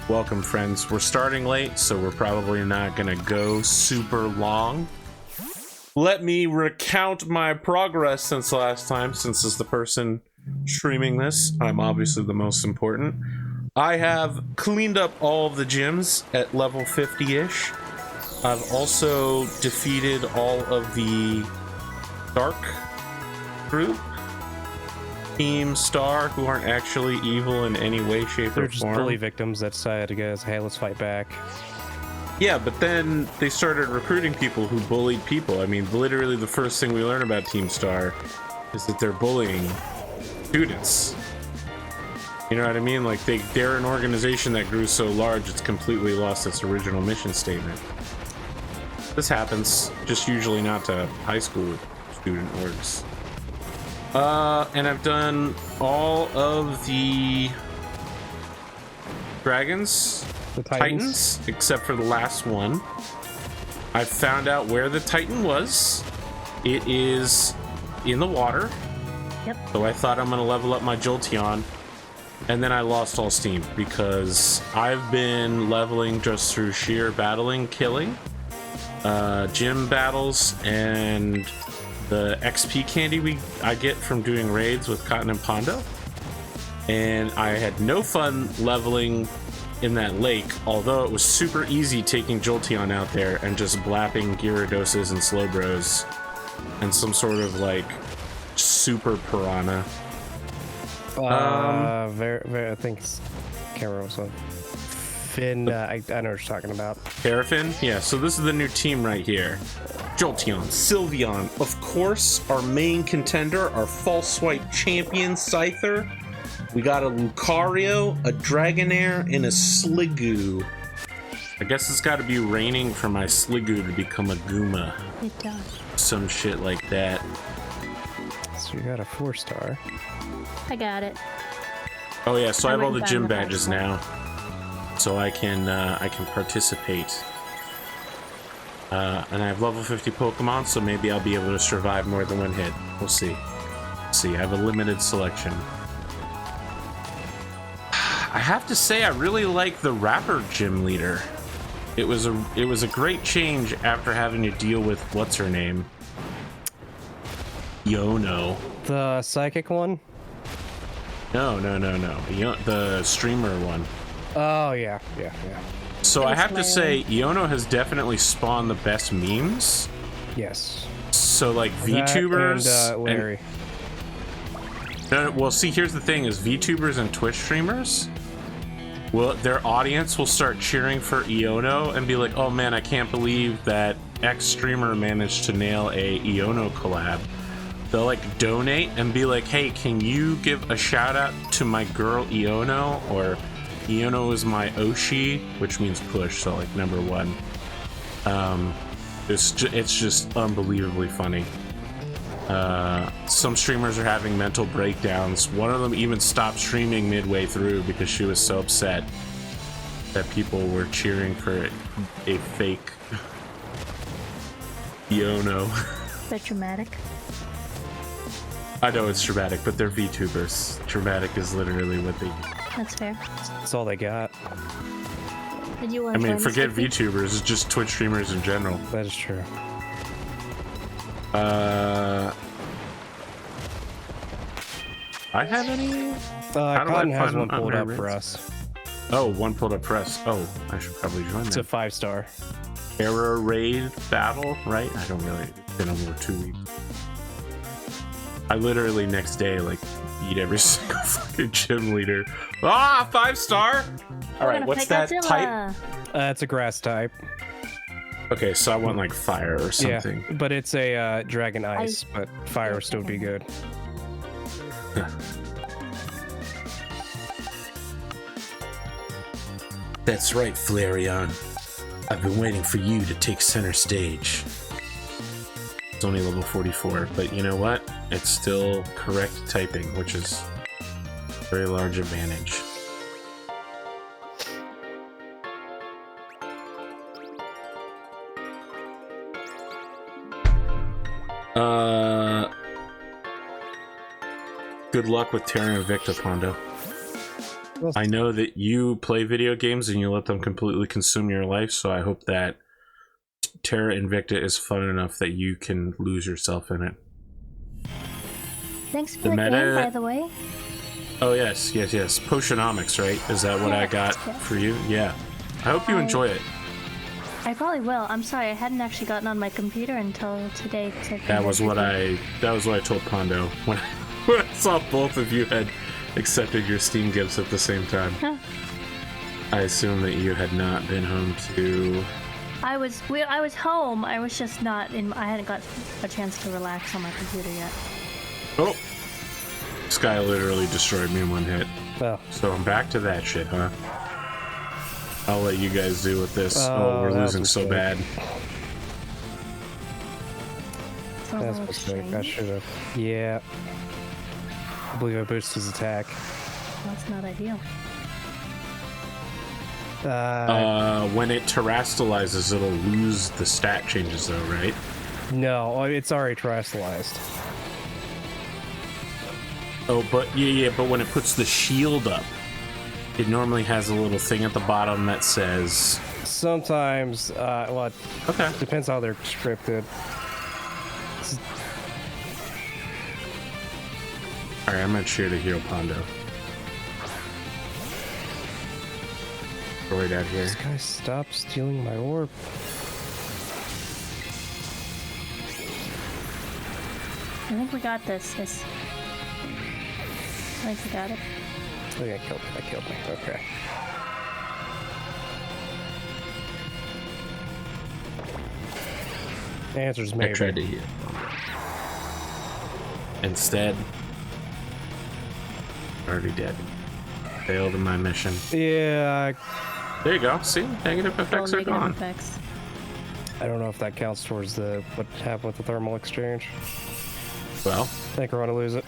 Welcome, friends. We're starting late, so we're probably not gonna go super long. Let me recount my progress since last time, since as the person streaming this, I'm obviously the most important. I have cleaned up all of the gyms at level 50-ish. I've also defeated all of the Dark group, Team Star, who aren't actually evil in any way, shape, They're or just form. bully victims that decided to go, hey, let's fight back. Yeah, but then they started recruiting people who bullied people. I mean, literally the first thing we learn about Team Star is that they're bullying students. You know what I mean? Like, they're an organization that grew so large it's completely lost its original mission statement. This happens, just usually not to high school student orgs. And I've done all of the dragons, The Titans. except for the last one. I found out where the Titan was. It is in the water. Yep. So I thought I'm gonna level up my Jolteon, and then I lost all steam because I've been leveling just through sheer battling, killing, gym battles, and the XP candy I get from doing raids with Cotton and Pondo. And I had no fun leveling in that lake, although it was super easy taking Jolteon out there and just blapping Gyarados and Slowbros and some sort of like super piranha. I think it's, can't remember what's one. Finn, I know what you're talking about. Paraffin? Yeah, so this is the new team right here. Jolteon, Sylveon, of course, our main contender, our false swipe champion, Scyther. We got a Lucario, a Dragonair, and a Sliggoo. I guess it's got to be raining for my Sliggoo to become a Goomba. It does. Some shit like that. So you got a 4-star. I got it. Oh yeah, so I have all the went gym down the badges now, so I can participate. And I have level 50 Pokemon, so maybe I'll be able to survive more than one hit. We'll see. I have a limited selection. I have to say, I really like the Rapper gym leader. It was a great change after having to deal with what's her name, Yono. The psychic one? No. The streamer one. Oh, yeah. So I have to Thanks, say, Iono has definitely spawned the best memes. Yes. So like That VTubers and Larry. No, well, see, here's the thing: is VTubers and Twitch streamers, well, their audience will start cheering for Iono and be like, "Oh man, I can't believe that X streamer managed to nail a Iono collab." They'll like donate and be like, "Hey, can you give a shout out to my girl Iono?" Or Iono is my Oshi, which means push, so like number one. It's just unbelievably funny. Some streamers are having mental breakdowns. One of them even stopped streaming midway through because she was so upset that people were cheering for a fake Iono. Is that dramatic? I know it's dramatic, but they're VTubers. Dramatic is literally what they do. That's fair. That's all they got. Did you I want mean, to forget VTubers, it's just Twitch streamers in general. That is true. I have any? Cotton has one find pulled my up for rates? us. Oh, one pulled up press. Oh, I should probably join It's a that. 5-star. Error raid battle, right? I don't really. It's been over 2 weeks. I literally next day like beat every single fucking gym leader. 5-star. All right, what's that type? It's a grass type. Okay, so I want like fire or something. Yeah, but it's a dragon ice, but fire would still be good. That's right, Flareon. I've been waiting for you to take center stage. It's only level 44, but you know what? It's still correct typing, which is a very large advantage. Good luck with tearing a Victor, Pondo. I know that you play video games and you let them completely consume your life, so I hope that Terra Invicta is fun enough that you can lose yourself in it. Thanks for The the meta- game, by the way. Oh yes, yes, yes. Potionomics, right? Is that what I got Yes. for you? Yeah. I hope you enjoy it. I probably will. I'm sorry, I hadn't actually gotten on my computer until today. That was what I told Pondo when I saw both of you had accepted your Steam gifts at the same time. Huh. I assume that you had not been home to... I was home. I was just not in. I hadn't got a chance to relax on my computer yet. Oh! Sky literally destroyed me in one hit. Oh. So I'm back to that shit, huh? I'll let you guys deal with this. Oh, We're that losing was so good. bad. It's all That's those mistake. I shiny. should have. Yeah. I believe I boosted his attack. That's not ideal. When it terastallizes, it'll lose the stat changes though, right? No, it's already terrestrialized. Oh, but yeah, but when it puts the shield up, it normally has a little thing at the bottom that says... Sometimes, well, it Okay. depends how they're scripted. Alright, I'm gonna cheer to heal Pondo. Right out here. This guy, stop stealing my orb. I think we got this. Yes. I think we got it. Oh, yeah, I killed me. Okay. The answer's I maybe. tried to heal. Instead, already dead. Failed in my mission. Yeah, There you go. See? Negative effects All are negative gone. effects. I don't know if that counts towards the what happened with the thermal exchange. Well, I think we're gonna lose it.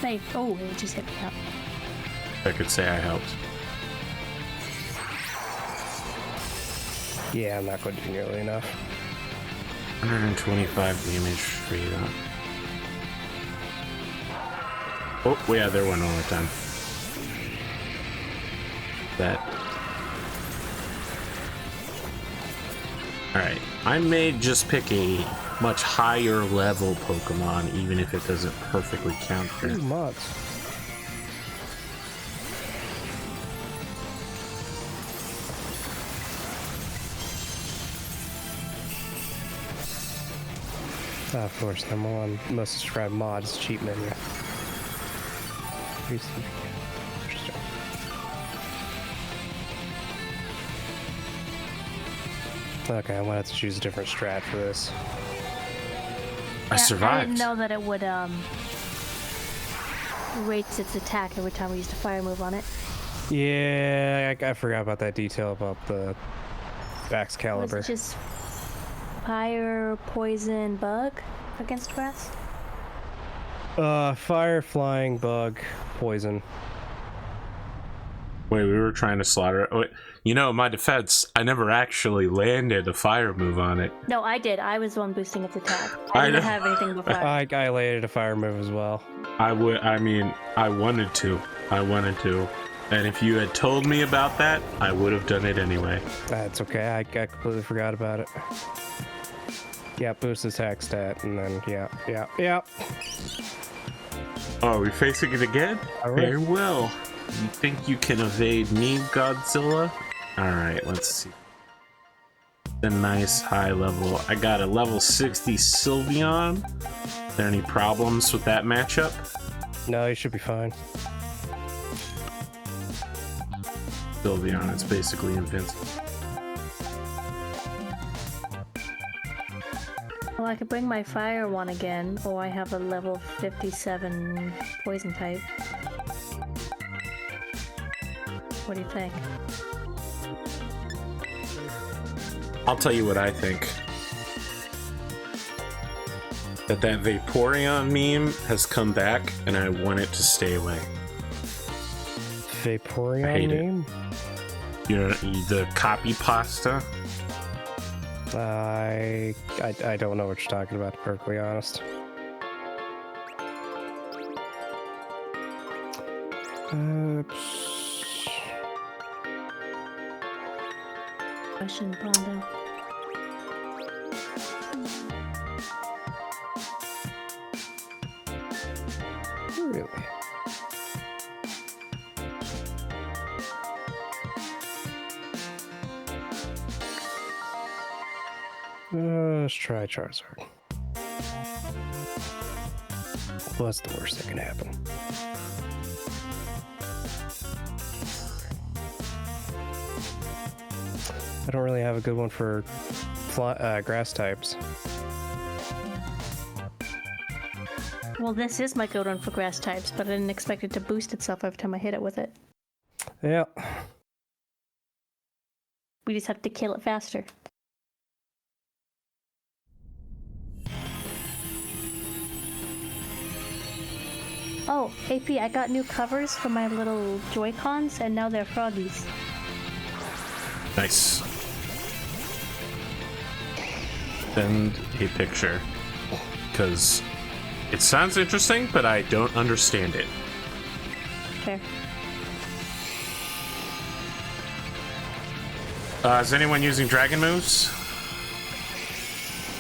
Hey, oh, it just hit me up. I could say I helped. Yeah, I'm not going to do nearly enough. 125 damage for you. Oh, yeah, there went all the time. That. Alright, I may just pick a much higher level Pokemon, even if it doesn't perfectly count for Ooh, it. mods. Of course, number one most subscribed mods cheat menu. Interesting. Okay, I'm gonna have to choose a different strat for this. I I survived. didn't know that it would rates its attack every time we used a fire move on it. Yeah, I forgot about that detail about the Was Excalibur. it just fire, poison, bug against grass? Fire, flying, bug, poison. Wait, we were trying to slaughter it. Oh, wait. You know, in my defense, I never actually landed a fire move on it. No, I did. I was the one boosting its attack. I I didn't know. have anything before. I landed a fire move as well. I wanted to. And if you had told me about that, I would have done it anyway. That's okay. I completely forgot about it. Yeah, boost attack stat, and then yeah. Oh, are we facing it again? All right. Very well. You think you can evade me, Godzilla? Alright, let's see. A nice high level. I got a level 60 Sylveon. Are there any problems with that matchup? No, you should be fine. Sylveon is basically invincible. Well, I could bring my fire one again, or I have a level 57 poison type. What do you think? I'll tell you what I think. That Vaporeon meme has come back, and I want it to stay away. Vaporeon I hate it. name? You know, the copy pasta. I don't know what you're talking about, to be perfectly honest. Question, Bondo. Really? Let's try Charizard. What's the worst that can happen? I don't really have a good one for grass types. Well, this is my good one for grass types, but I didn't expect it to boost itself every time I hit it with it. Yeah. We just have to kill it faster. Oh, AP, I got new covers for my little Joy-Cons, and now they're froggies. Nice. Send a picture. Because it sounds interesting, but I don't understand it. Fair. Is anyone using dragon moves?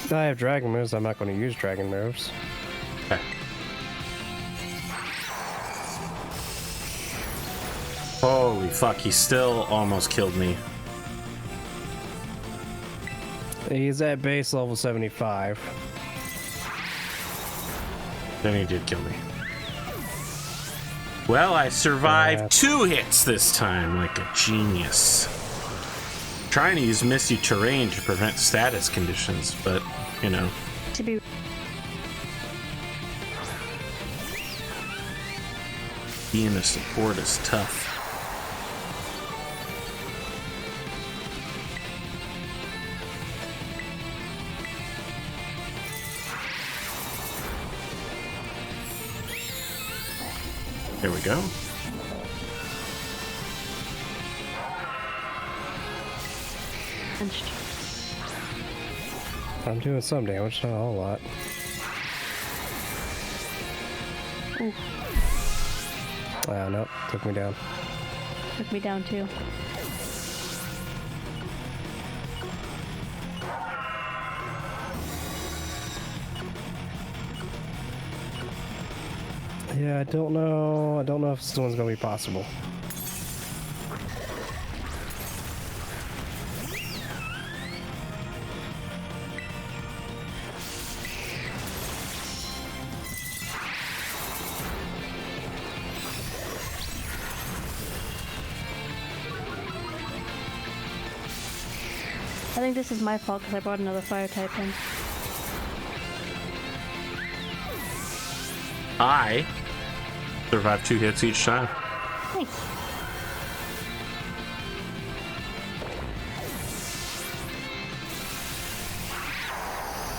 I have dragon moves. I'm not going to use dragon moves. Okay. Holy fuck, he still almost killed me. He's at base level 75. Then he did kill me. Well, I survived 2 hits this time, like a genius. Trying to use Misty Terrain to prevent status conditions, but, you know. To be Being a support is tough. There we go. punched. I'm doing some damage, not a whole lot. Ooh, Nope, took me down. took me down too. Yeah, I don't know. I don't know if this one's gonna be possible. I think this is my fault because I brought another fire type in. I survived 2 hits each time. Thanks.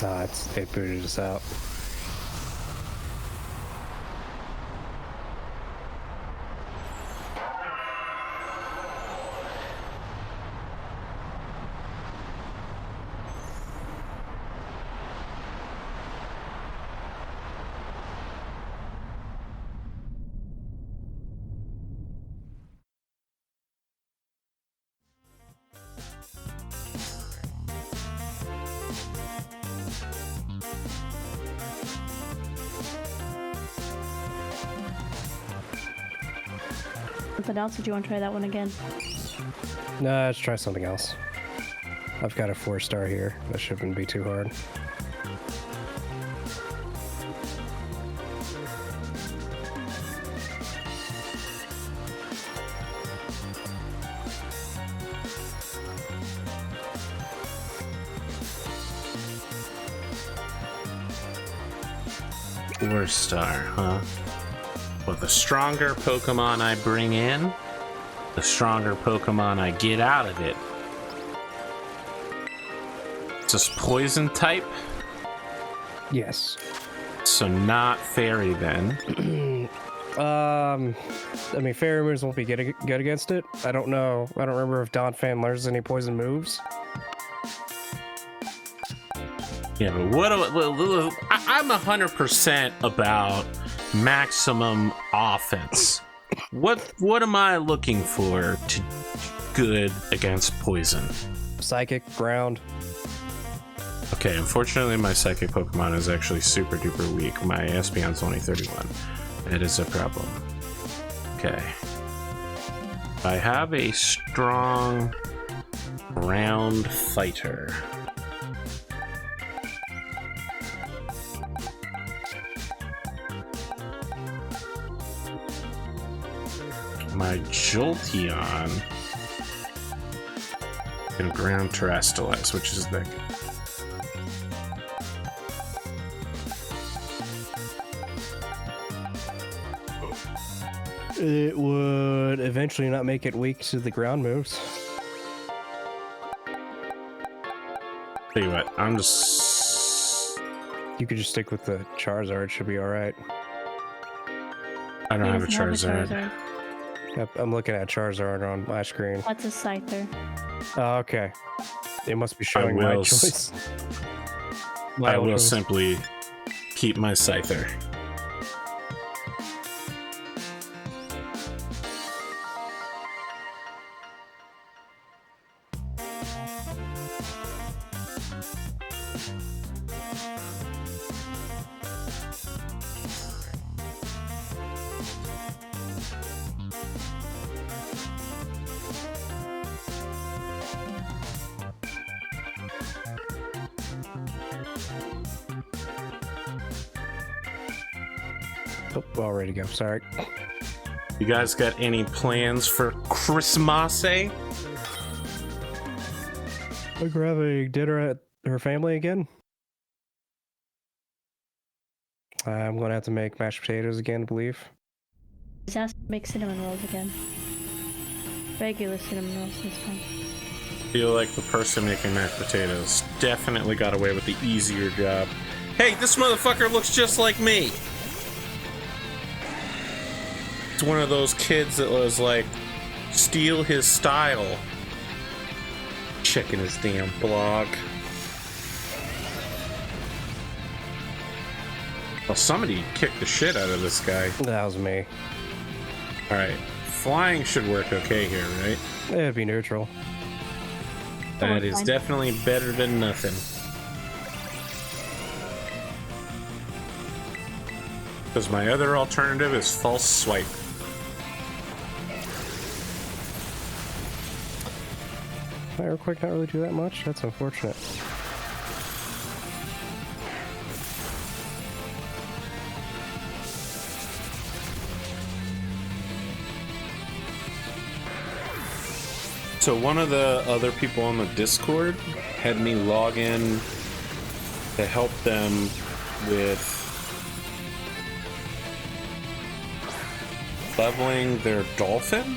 Nah, it booted us out. Something else? Or do you want to try that one again? Nah, let's try something else. I've got a 4-star here. That shouldn't be too hard. Star, huh? Well, the stronger Pokemon I bring in, the stronger Pokemon I get out of it. It's just poison type? Yes. So not fairy then. I mean, fairy moves won't be good against it. I don't know. I don't remember if Donphan learns any poison moves. Yeah, but I'm 100% about maximum offense. What am I looking for to good against poison? Psychic, ground. Okay, unfortunately my psychic Pokemon is actually super duper weak. My Espeon's only 31. It is a problem. Okay. I have a strong ground fighter. My Jolteon and ground Terrastalize, which is the It would eventually not make it weak to the ground moves. Tell you what, I'm just... You could just stick with the Charizard, should be alright. I don't He have a doesn't Charizard. Yep, I'm looking at Charizard on my screen. That's a Scyther. Oh, okay. It must be showing my will choice. I will choice. simply keep my Scyther. Oh, all ready to go. Sorry. You guys got any plans for Christmas? Like we're having dinner at her family again. I'm gonna have to make mashed potatoes again, I believe. Just has to make cinnamon rolls again. Regular cinnamon rolls this time. Feel like the person making mashed potatoes definitely got away with the easier job. Hey, this motherfucker looks just like me! It's one of those kids that was like, steal his style. Checking his damn blog. Well, somebody kicked the shit out of this guy. That was me. Alright, flying should work okay here, right? It'd be neutral. That is fine. definitely better than nothing. Because my other alternative is false swipe. Earthquake not really do that much? That's unfortunate. So one of the other people on the Discord had me log in to help them with leveling their dolphin.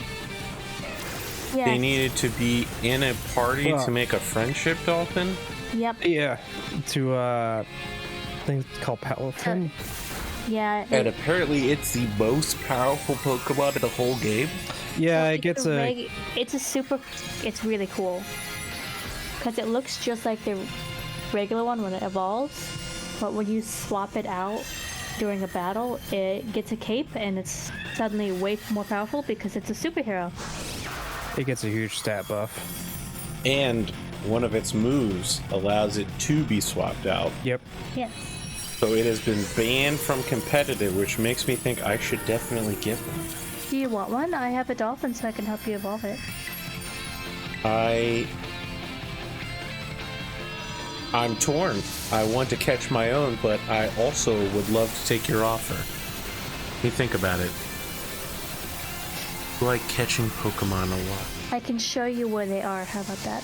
Yeah. They needed to be in a party Well- to make a friendship dolphin. Yep. Yeah. To I think it's called Paladin. Yeah. And apparently it's the most powerful Pokemon in the whole game. Yeah, it gets a It's really cool. Because it looks just like the regular one when it evolves. But when you swap it out during a battle, it gets a cape and it's suddenly way more powerful because it's a superhero. it gets a huge stat buff. And one of its moves allows it to be swapped out. Yep. Yes. So it has been banned from competitive, which makes me think I should definitely get one. Do you want one? I have a dolphin so I can help you evolve it. I'm torn. I want to catch my own, but I also would love to take your offer. Let me think about it. I like catching Pokemon a lot. I can show you where they are. How about that?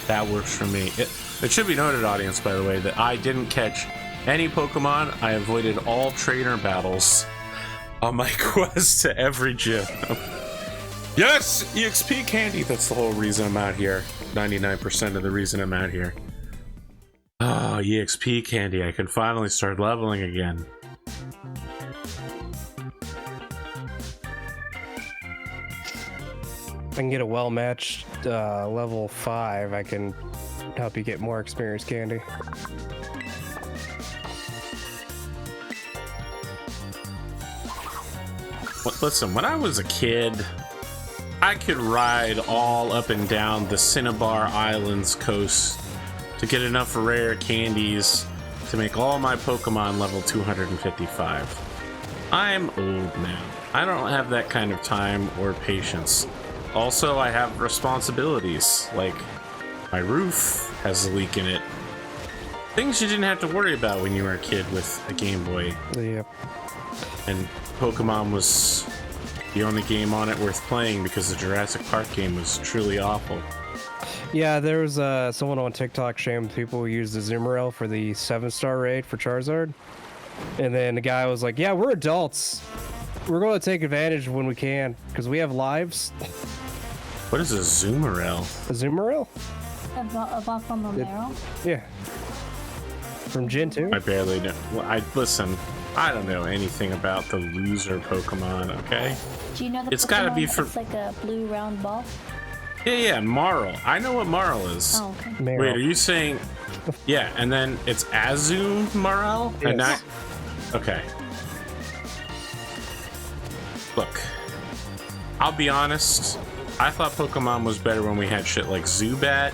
That works for me. It should be noted, audience, by the way, that I didn't catch any Pokemon. I avoided all trainer battles on my quest to every gym. Yes! EXP candy! That's the whole reason I'm out here. 99% of the reason I'm out here. Oh, EXP candy. I can finally start leveling again. If I can get a well-matched level 5, I can help you get more experience candy. Listen, when I was a kid, I could ride all up and down the Cinnabar Islands coast to get enough rare candies to make all my Pokemon level 255. I'm old now. I don't have that kind of time or patience. Also, I have responsibilities, like my roof has a leak in it. Things you didn't have to worry about when you were a kid with a Game Boy. Yep. And Pokemon was the only game on it worth playing because the Jurassic Park game was truly awful. Yeah, there was someone on TikTok shaming people who used the Zoomerel for the 7-star raid for Charizard. And then the guy was like, yeah, we're adults. We're going to take advantage when we can because we have lives. What is a Zoomerel? A Zoomerel? About from Romero? Yeah. From Gen 2? I barely know. Well, listen, I don't know anything about the loser Pokemon, okay? Do you know the It's gotta be for... It's like a blue round ball? Yeah, Marl. I know what Marl is. Oh, okay. Meryl. Wait, are you saying... Yeah, and then it's Azumarill? Yes. And not... Okay. Look, I'll be honest. I thought Pokemon was better when we had shit like Zubat.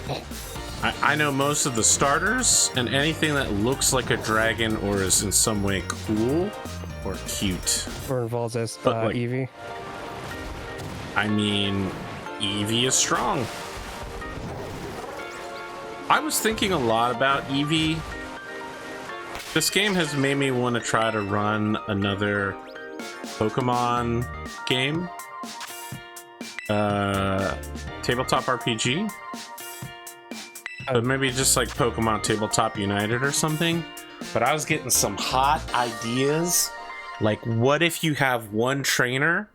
I know most of the starters, and anything that looks like a dragon or is in some way cool or cute. Or involves as But, like, Eevee. I mean, Eevee is strong. I was thinking a lot about Eevee. This game has made me want to try to run another Pokemon game. Tabletop RPG. But maybe just like Pokemon Tabletop United or something. But I was getting some hot ideas. Like, what if you have one trainer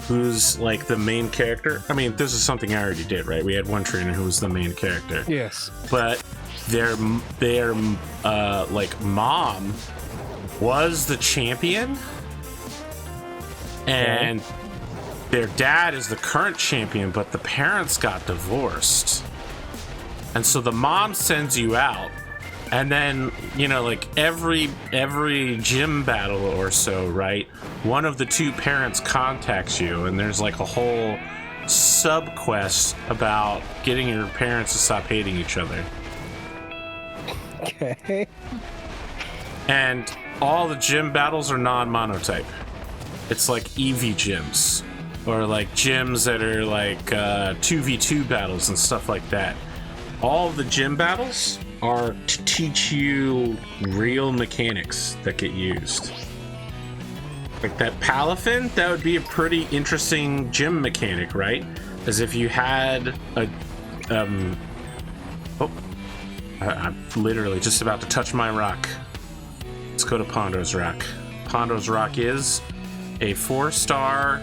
who's like the main character? I mean, this is something I already did, right? We had one trainer who was the main character. Yes. But their like mom was the champion, and their dad is the current champion, but the parents got divorced. And so the mom sends you out, and then, you know, like every gym battle or so, right? One of the two parents contacts you, and there's like a whole sub-quest about getting your parents to stop hating each other. Okay. And all the gym battles are non-monotype. It's like eevee gyms, or like gyms that are like 2v2 battles and stuff like that. All of the gym battles are to teach you real mechanics that get used. Like that Palafin, that would be a pretty interesting gym mechanic, right? As if you had a I'm literally just about to touch my rock. Let's go to Pondo's Rock. Pondo's Rock is a 4-star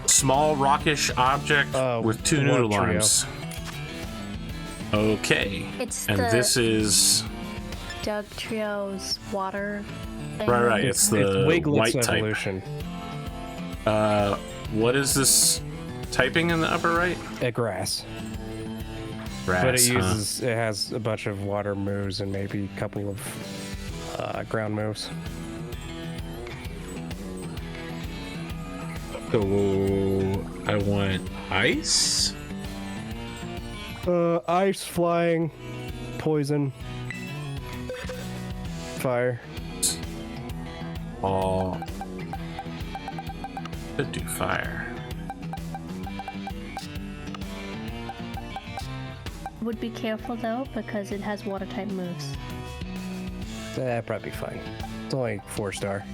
small rockish object with 2 noodle arms. Okay. And this is Doug Trio's water thing. right. It's the Wiglet's white evolution. type. What is this typing in the upper right? At grass. Grass, But it huh? it has a bunch of water moves and maybe a couple of ground moves. So I want ice. Ice, flying, poison, fire. All to do fire. Would be careful though, because it has water type moves. That'd probably be fine. It's only 4-star.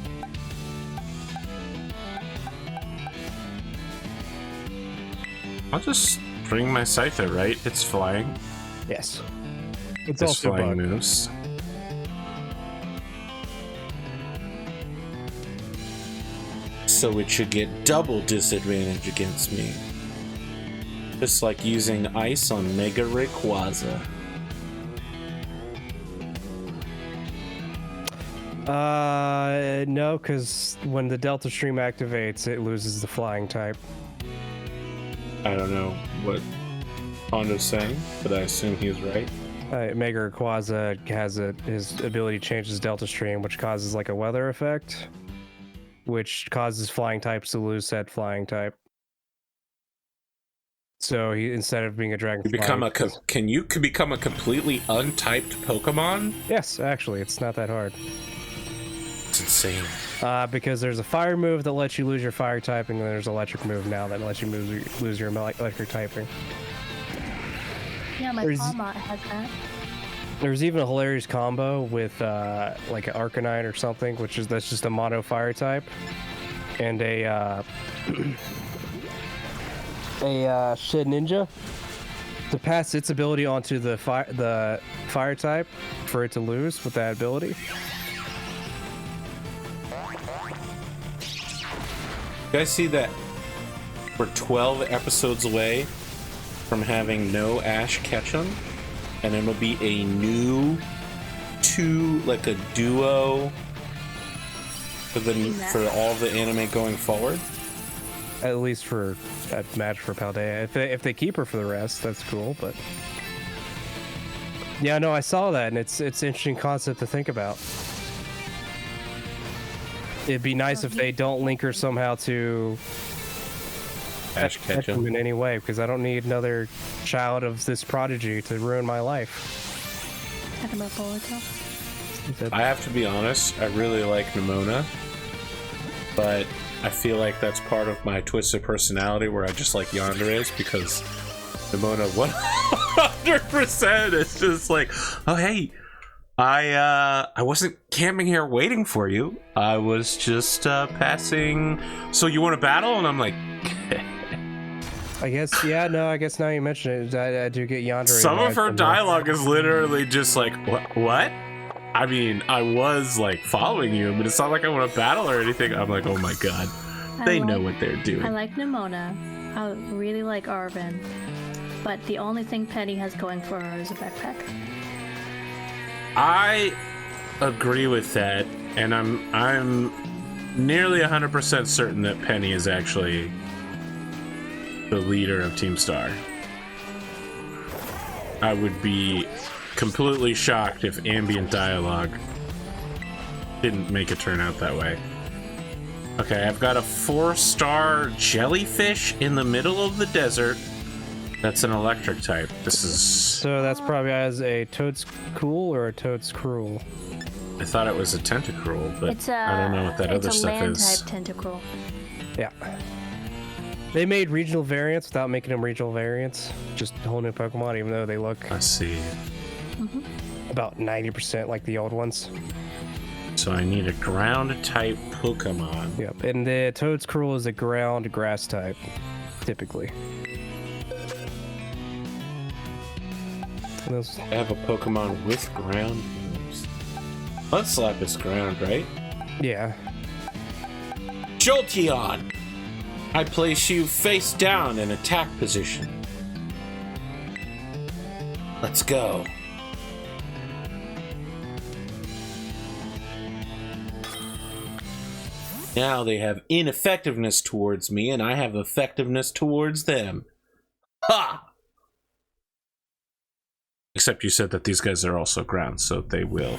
I'll just bring my Scyther, right? It's flying. Yes. It's It's also flying bug. moves. So it should get double disadvantage against me. Just like using ice on Mega Rayquaza. No, because when the Delta Stream activates, it loses the flying type. I don't know what Hondo's saying, but I assume he's right. Mega Rayquaza has his ability changes Delta Stream, which causes like a weather effect. which causes flying types to lose said flying type. So he, instead of being a dragon, Can you become a completely untyped Pokemon? Yes, actually, it's not that hard. It's insane. Because there's a fire move that lets you lose your fire typing, and there's an electric move now that lets you lose your electric typing. Yeah, my Palma has that. There's even a hilarious combo with like an Arcanine or something, that's just a mono fire type, and a Shed Ninja to pass its ability onto the fire type for it to lose with that ability. You guys see that we're 12 episodes away from having no Ash Ketchum, and it'll be a new like a duo for all the anime going forward. At least for that match for Paldea. If they keep her for the rest, that's cool. But yeah, no, I saw that, and it's an interesting concept to think about. It'd be nice if they don't link her somehow to Ash Ketchum in any way, because I don't need another child of this prodigy to ruin my life. Talking about Boruto. I have to be honest, I really like Nimona, but I feel like that's part of my twisted personality where I just like Yandere's, because Nimona 100% is just like, oh hey, I wasn't camping here waiting for you. I was just passing. So you want to battle? And I'm like, I guess, yeah, no, I guess now you mention it, I do get Yandere. Some of her dialogue is literally just like, what? I mean, I was like following you, but it's not like I want to battle or anything. I'm like, oh my god, they know what they're doing. I like Nimona. I really like Arven. But the only thing Penny has going for her is a backpack. I agree with that, and I'm nearly 100% certain that Penny is actually the leader of Team Star. I would be completely shocked if ambient dialogue didn't make it turn out that way. Okay, I've got a 4-star jellyfish in the middle of the desert. That's an electric type. This is... So that's probably as a Toad's Cool or a Toad's Cruel? I thought it was a Tentacruel, but I don't know what that other stuff is. It's a land type Tentacruel. Yeah. They made regional variants without making them regional variants. Just whole new Pokemon, even though they look... I see. About 90% like the old ones. So I need a ground type Pokemon. Yep, and the Toad's Cruel is a ground grass type, typically. I have a Pokemon with ground moves. Mudslap is ground, right? Yeah. Jolteon! I place you face down in attack position. Let's go. Now they have ineffectiveness towards me, and I have effectiveness towards them. Ha! Except you said that these guys are also ground, so they will.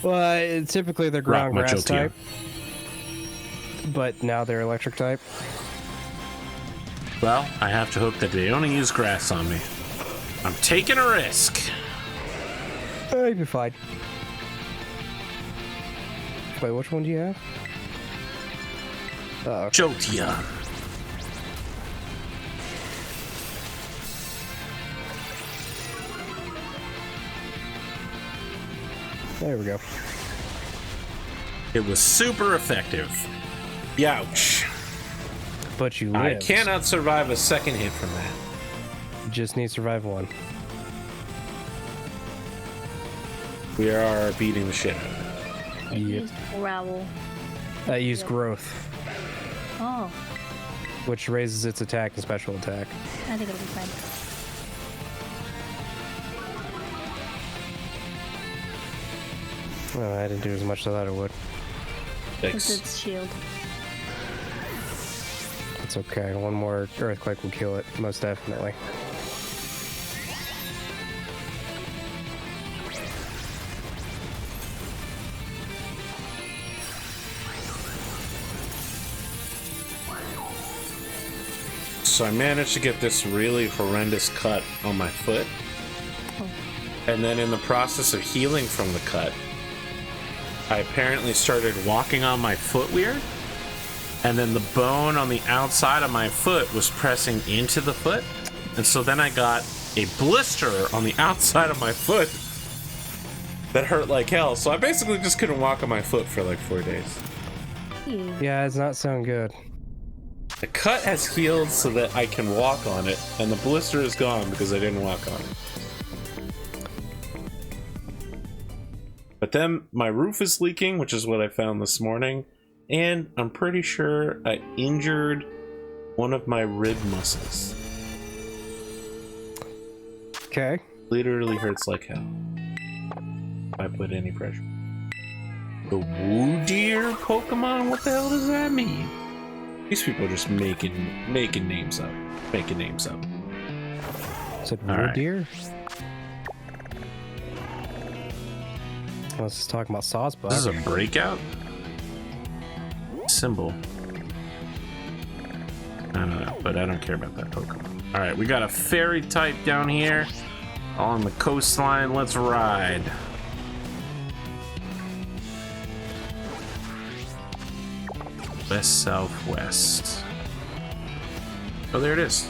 Well, typically they're ground Rock grass Jolteon. type. But now they're electric type. Well, I have to hope that they only use grass on me. I'm taking a risk. You'll be fine. Wait, which one do you have? Jolteon. There we go. It was super effective. Youch. But you I lived. cannot survive a second hit from that. You just need to survive one. We are beating the shit out of it. It used Growl. I use growth, Oh, which raises its attack and special attack. I think it'll be fine. Oh, I didn't do as much as I thought it would. It's Thanks. its shield. It's okay. One more earthquake will kill it, most definitely. so I managed to get this really horrendous cut on my foot. And then in the process of healing from the cut, I apparently started walking on my foot weird. And then the bone on the outside of my foot was pressing into the foot. And so then I got a blister on the outside of my foot that hurt like hell. So I basically just couldn't walk on my foot for like 4 days. Yeah, it's not sound good. The cut has healed so that I can walk on it, and the blister is gone because I didn't walk on it. But then my roof is leaking, which is what I found this morning, and I'm pretty sure I injured one of my rib muscles. Okay. Literally hurts like hell if I put any pressure. The Woo Deer Pokemon? What the hell does that mean? These people are just making names up. Making names up. Is it All Woo right. Deer? Let's just talk about Sawsbuck. This is a breakout symbol. I don't know, but I don't care about that Pokemon. All right, we got a fairy type down here on the coastline. Let's ride. West, southwest. Oh, there it is.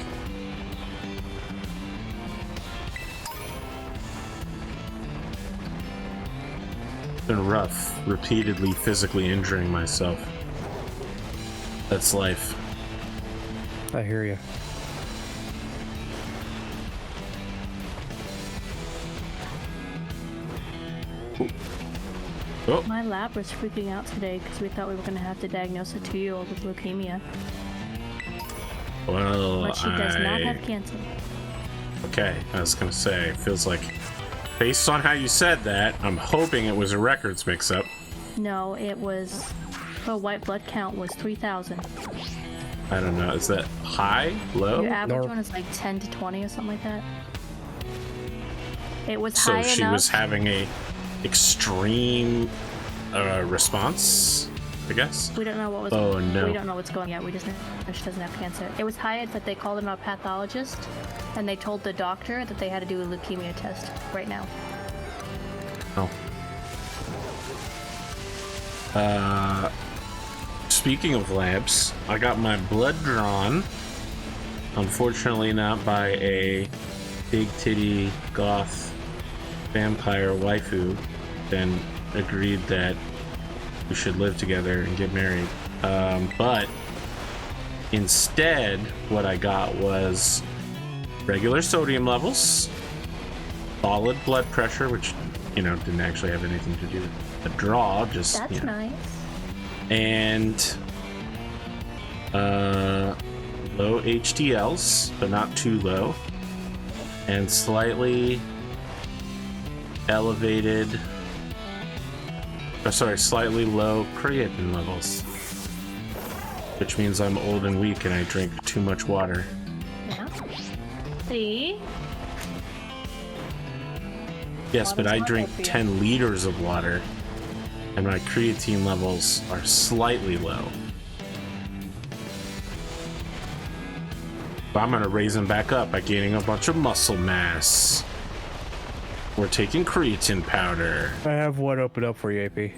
It's been rough, repeatedly physically injuring myself. That's life. I hear you. Oh, My lab was freaking out today because we thought we were going to have to diagnose a 2-year-old with leukemia. well, But she does not have cancer. Okay, I was gonna say, it feels like, based on how you said that, I'm hoping it was a records mix-up. No, it was... Her white blood count was 3,000. I don't know, is that high, low? Your average Nor- one is like 10 to 20 or something like that. It was So high she enough. was having a extreme response, I guess? We don't know what was. Oh, no. We don't know what's going on yet. We just know she doesn't have cancer. It was high that they called in a pathologist, and they told the doctor that they had to do a leukemia test right now. Oh. Speaking of labs, I got my blood drawn. Unfortunately not by a big titty goth vampire waifu, then agreed that we should live together and get married. But instead, what I got was regular sodium levels, solid blood pressure, which, you know, didn't actually have anything to do with the draw, just, That's you know, nice. and low HDLs, but not too low, and slightly elevated, slightly low creatine levels, which means I'm old and weak and I drink too much water. Yeah. See? Yes, but I Water's not drink good for you. 10 liters of water, and my creatine levels are slightly low. But I'm gonna raise them back up by gaining a bunch of muscle mass. We're taking creatine powder. I have one open up for you, AP.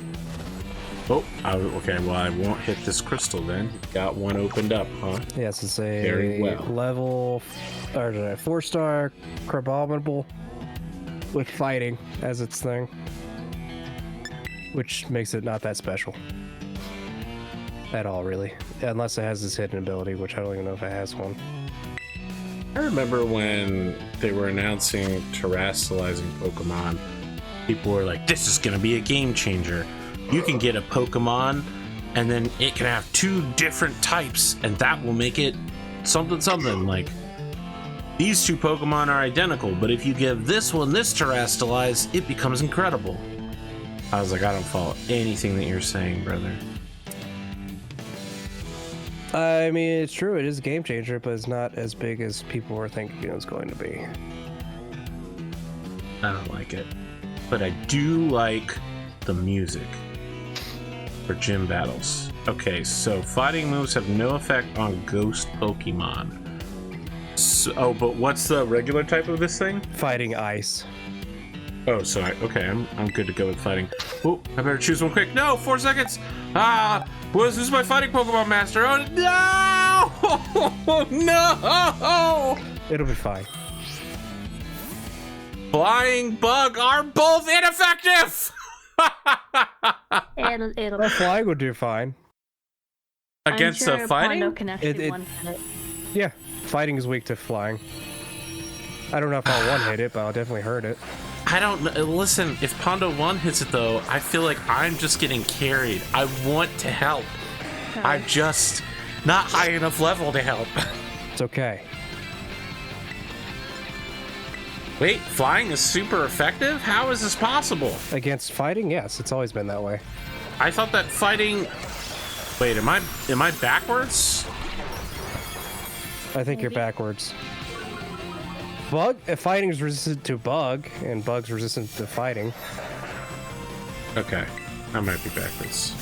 Oh, okay, well, I won't hit this crystal then. Got one opened up, huh? Yes, it's a Very well. level, or 4-star Crabominable with fighting as its thing, which makes it not that special at all, really, unless it has this hidden ability, which I don't even know if it has one. I remember when they were announcing terrestrializing Pokemon, people were like, this is gonna be a game changer. You can get a Pokemon and then it can have 2 different types and that will make it something something. Like, these 2 Pokemon are identical, but if you give this one this terrestrialize, it becomes incredible. I was like, I don't follow anything that you're saying, brother. I mean, it's true, it is a game changer, but it's not as big as people were thinking it was going to be. I don't like it. But I do like the music for gym battles. Okay, so fighting moves have no effect on ghost Pokemon. Oh, but what's the regular type of this thing? Fighting ice. Oh, sorry. Okay, I'm good to go with fighting. Oh, I better choose one quick. No, 4 seconds. This is my fighting Pokemon Master. Oh no! No! It'll be fine. Flying Bug are both ineffective. It'll Well, flying would do fine. Against I'm sure fighting? Pondo can actually It- one-hit it. Yeah, fighting is weak to flying. I don't know if I'll one-hit it, but I'll definitely hurt it. I don't know. Listen, if Pondo 1 hits it though, I feel like I'm just getting carried. I want to help. I'm just not high enough level to help. It's okay. Wait, flying is super effective? How is this possible? Against fighting, yes, it's always been that way. I thought that fighting... Wait, am I backwards? I think you're backwards. Bug? If fighting is resistant to bug, and bug's resistant to fighting. Okay, I might be backwards.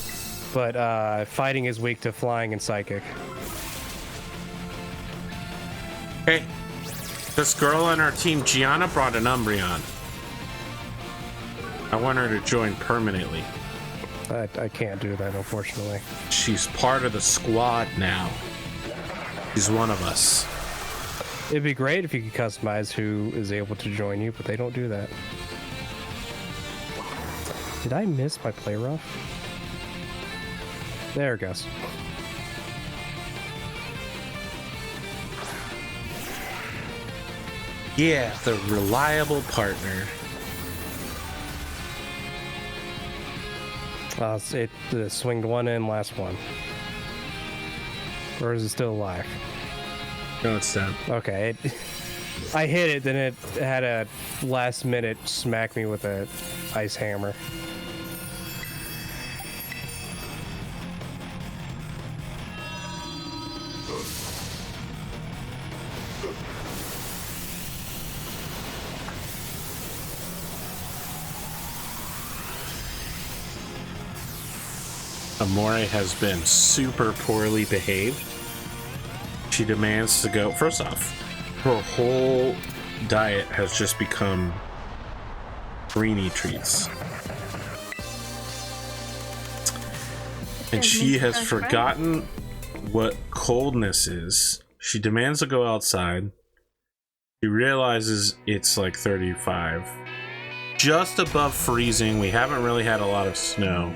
But fighting is weak to flying and psychic. Hey, this girl on our team, Gianna, brought an Umbreon. I want her to join permanently. I can't do that, unfortunately. She's part of the squad now. She's one of us. It'd be great if you could customize who is able to join you, but they don't do that. Did I miss my play rough? There it goes. Yeah, the reliable partner. It swinged one in, last one. Or is it still alive? No, it's down. Okay. I hit it, then it had a last minute smack me with a ice hammer. Amore has been super poorly behaved. She demands to go. First off, her whole diet has just become greenie treats. And she has forgotten what coldness is. She demands to go outside. She realizes it's like 35. Just above freezing. We haven't really had a lot of snow.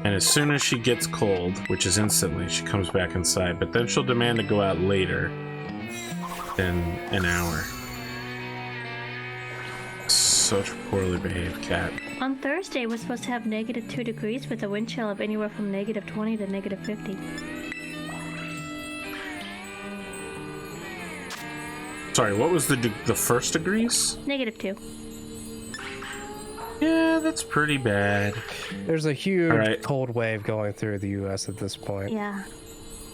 And as soon as she gets cold, which is instantly, she comes back inside. But then she'll demand to go out later than an hour. Such a poorly behaved cat. On Thursday, we're supposed to have -2 degrees with a wind chill of anywhere from -20 to -50. Sorry, what was the first degrees? -2. Yeah, that's pretty bad. There's a huge Alright. cold wave going through the US at this point. Yeah.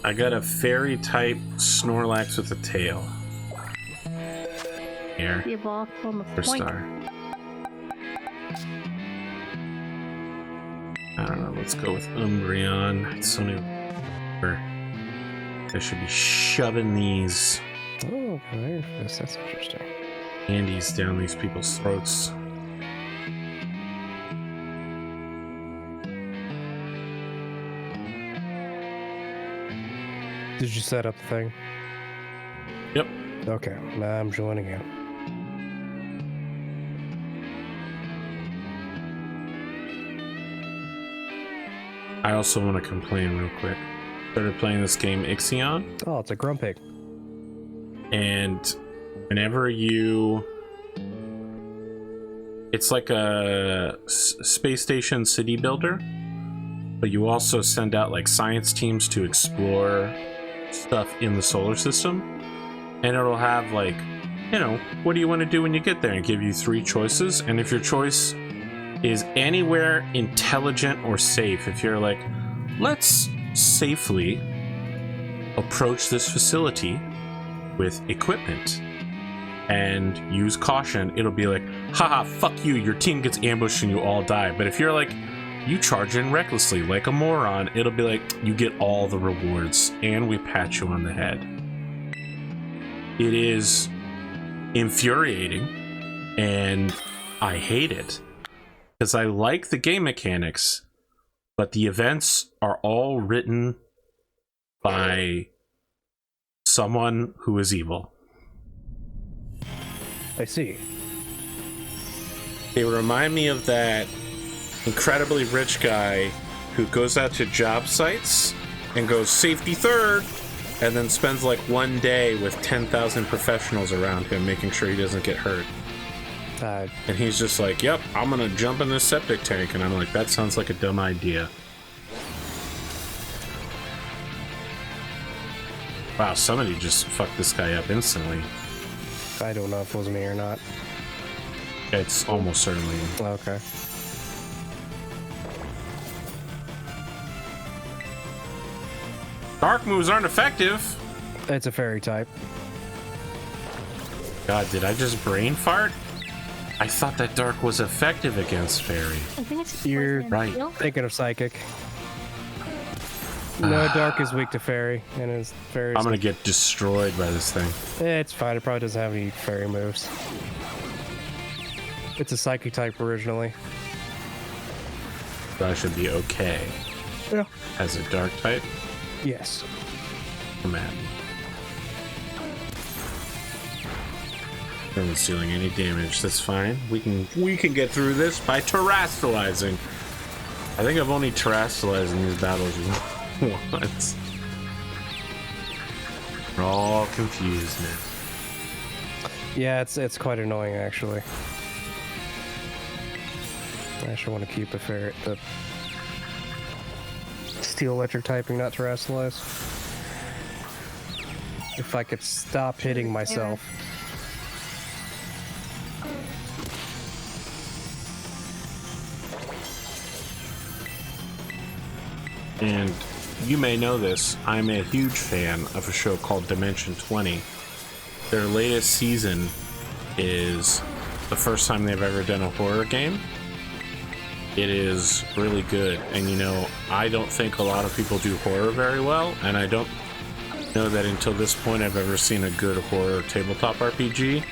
I got a fairy type Snorlax with a tail. Here. The evolved form of For point. star. I don't know, let's go with Umbreon. It's only... I should be shoving these Oh, okay. That's interesting. candies down these people's throats. Did you set up the thing? Yep. Okay, now I'm joining in. I also want to complain real quick. Started playing this game Ixion, Oh, it's a Grumpig. and whenever you... It's like a space station city builder, but you also send out like science teams to explore stuff in the solar system, and it'll have like, you know, what do you want to do when you get there, and give you 3 choices. And if your choice is anywhere intelligent or safe, if you're like, let's safely approach this facility with equipment and use caution, it'll be like, haha, fuck you, your team gets ambushed and you all die. But if you're like, you charge in recklessly like a moron, it'll be like, you get all the rewards and we pat you on the head. It is infuriating, and I hate it because I like the game mechanics, but the events are all written by someone who is evil. I see. They remind me of that incredibly rich guy who goes out to job sites and goes safety third, and then spends like one day with 10,000 professionals around him making sure he doesn't get hurt. And he's just like, yep, I'm gonna jump in this septic tank. And I'm like, that sounds like a dumb idea. Wow, somebody just fucked this guy up instantly. I don't know if it was me or not. It's almost certainly. Okay. Dark moves aren't effective. It's a fairy type. God, did I just brain fart? I thought that dark was effective against fairy. I think it's You're poison and right. steel. Thinking of psychic. No, dark is weak to fairy, and his fairy. I'm gonna get destroyed by this thing. It's fine. It probably doesn't have any fairy moves. It's a psychic type originally. So I should be okay. Yeah. As a dark type. Yes. Come at me. No one's dealing any damage. That's fine. We can get through this by terastallizing. I think I've only terastallized in these battles once. We're all confused now. Yeah, it's quite annoying actually. I actually want to keep the steel electric typing, not terastallize. If I could stop hitting myself. And you may know this, I'm a huge fan of a show called Dimension 20. Their latest season is the first time they've ever done a horror game. It is really good, and you know, I don't think a lot of people do horror very well, and I don't know that until this point I've ever seen a good horror tabletop RPG.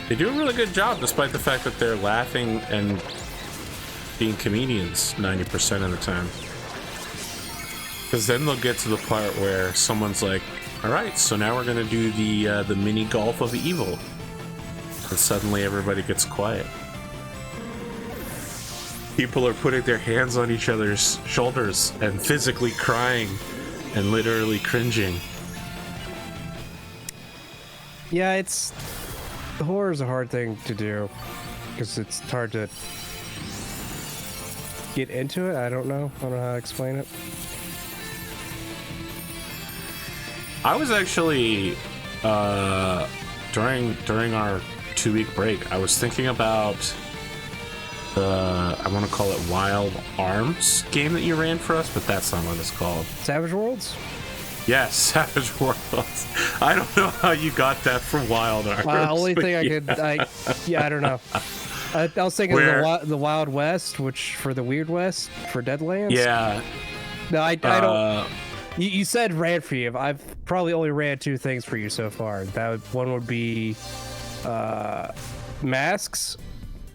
They do a really good job, despite the fact that they're laughing and being comedians 90% of the time. Because then they'll get to the part where someone's like, all right, so now we're going to do the mini golf of evil. And suddenly everybody gets quiet. People are putting their hands on each other's shoulders and physically crying and literally cringing. Yeah, horror is a hard thing to do because it's hard to get into it. I don't know how to explain it. I was actually during our 2-week break, I was thinking about I want to call it Wild Arms game that you ran for us, but that's not what it's called. Savage Worlds? Yes, Savage Worlds. I don't know how you got that from Wild Arms. Only thing I don't know. I was thinking of the Wild West, which for the Weird West, for Deadlands. Yeah. No, I don't. You said ran for you. I've probably only ran 2 things for you so far. One would be Masks,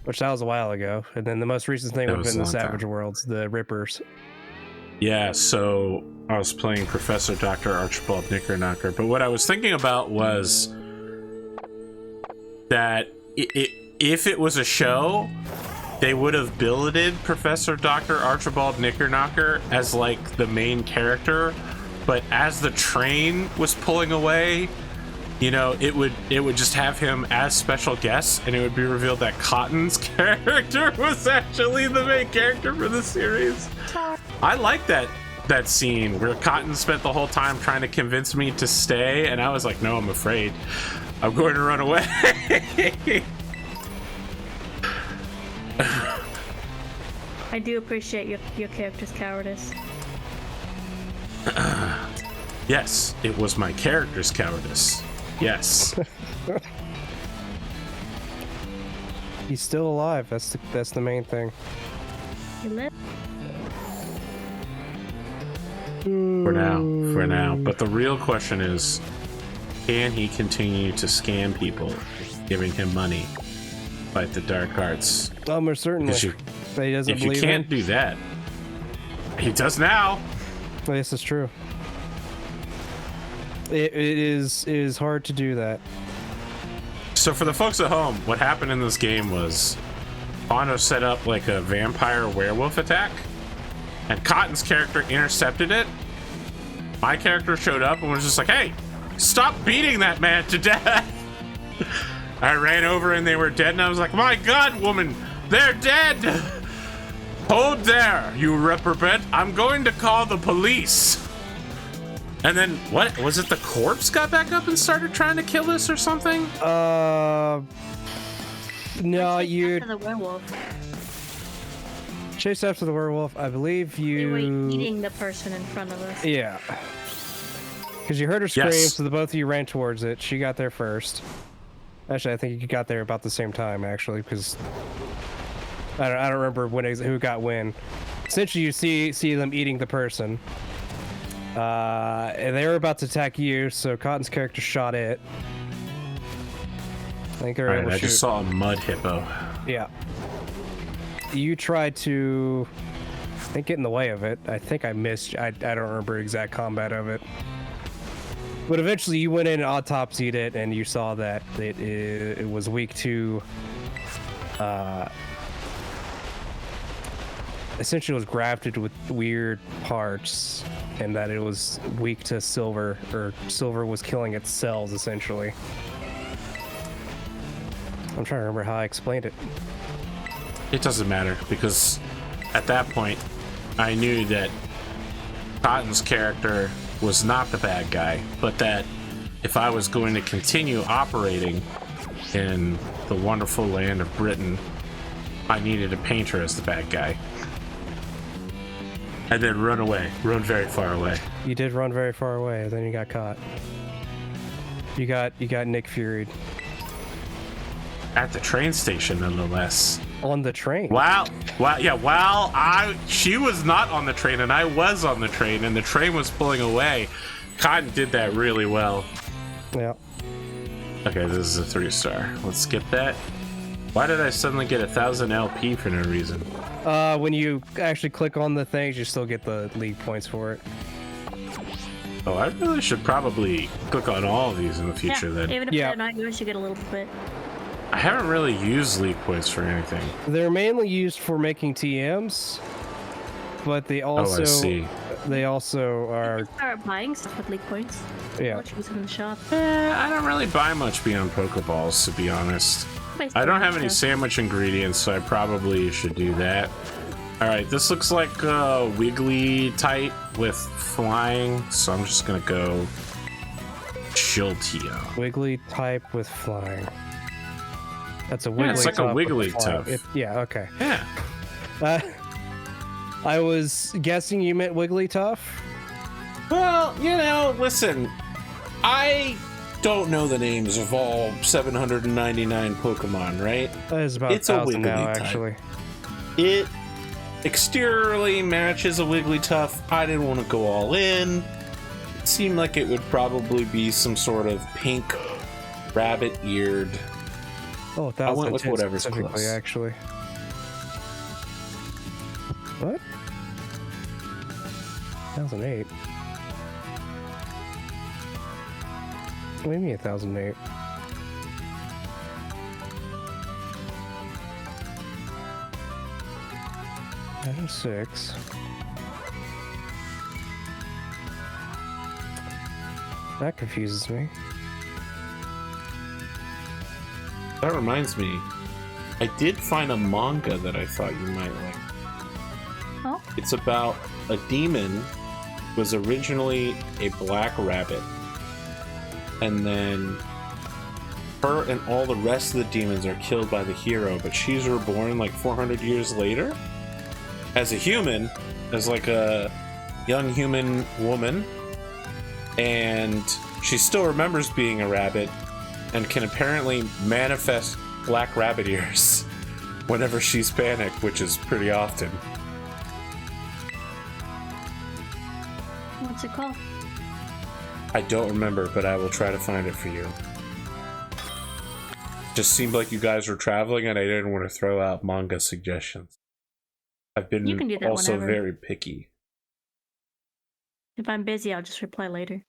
which that was a while ago, and then the most recent thing would have been the Savage Worlds, the Rippers. Yeah, so I was playing Professor Dr. Archibald Knickerknocker, but what I was thinking about was that if it was a show, they would have billeted Professor Dr. Archibald Knickerknocker as like the main character, but as the train was pulling away, you know, it would just have him as special guest, and it would be revealed that Cotton's character was actually the main character for the series. I like that scene where Cotton spent the whole time trying to convince me to stay, and I was like, no, I'm afraid. I'm going to run away. I do appreciate your character's cowardice. Yes, it was my character's cowardice. Yes. He's still alive. That's the main thing. You live. For now. But the real question is, can he continue to scam people, giving him money, fight the dark arts? Most certainly. But he doesn't If you believe can't him. do that, he does now. This is true. It is hard to do that. So for the folks at home, what happened in this game was Bondo set up like a vampire werewolf attack, and Cotton's character intercepted it. My character showed up and was just like, hey, stop beating that man to death. I ran over and they were dead, and I was like, my God, woman, they're dead. Hold there, you reprobate. I'm going to call the police. And then, what? Was it the corpse got back up and started trying to kill us or something? No, you After the werewolf. chased after the werewolf. I believe They you... were eating the person in front of us. Yeah. Because you heard her scream, Yes. so the both of you ran towards it. She got there first. Actually, I think you got there about the same time, actually, because... I don't remember who got when. Essentially, you see them eating the person. And they were about to attack you, so Cotton's character shot it. I think they were able to I shoot. just saw a mud hippo. Yeah. You tried to, I think, get in the way of it. I think I missed. I don't remember exact combat of it. But eventually you went in and autopsied it, and you saw that it was weak to, essentially was grafted with weird parts, and that it was weak to silver, or silver was killing its cells, essentially. I'm trying to remember how I explained it. It doesn't matter, because at that point, I knew that Cotton's character was not the bad guy, but that if I was going to continue operating in the wonderful land of Britain, I needed a painter as the bad guy. And then run away. Run very far away. You did run very far away, then you got caught. You got Nick Furied. At the train station, nonetheless. On the train. Wow. She was not on the train, and I was on the train, and the train was pulling away. Cotton did that really well. Yeah. Okay, this is a 3-star. Let's skip that. Why did I suddenly get 1,000 LP for no reason? When you actually click on the things, you still get the league points for it. Oh, I really should probably click on all of these in the future then. Even if Yeah. they're not yours, you get a little bit. I haven't really used league points for anything. They're mainly used for making TMs, but they also I see. they also are Start buying stuff with league points. yeah. What you use in the shop. I don't really buy much beyond Pokeballs, to be honest. I don't have any sandwich ingredients, so I probably should do that. Alright, this looks like a Wiggly type with flying, so I'm just gonna go Jolteon. Wiggly type with flying. That's a Wiggly. it's like a type with Wigglytuff. flying. Yeah. Okay. Yeah. I was guessing you meant Wigglytuff. Well, listen, I don't know the names of all 799 Pokemon, right? That is about It's a 1,000 now, Wiggly type. actually. It exteriorly matches a Wigglytuff. I didn't want to go all in. It seemed like it would probably be some sort of pink, rabbit-eared. Oh, I went with 1,010 whatever's specifically, close. actually. What? 1,008. What do you mean 1,008? Item 6. That confuses me. That reminds me, I did find a manga that I thought you might like. Oh, It's about a demon who was originally a black rabbit, and then her and all the rest of the demons are killed by the hero, but she's reborn like 400 years later as a human, as like a young human woman, and she still remembers being a rabbit and can apparently manifest black rabbit ears whenever she's panicked, which is pretty often. what's it called? I don't remember, but I will try to find it for you. Just seemed like you guys were traveling and I didn't want to throw out manga suggestions. I've been You can do that also whenever. very picky. If I'm busy, I'll just reply later.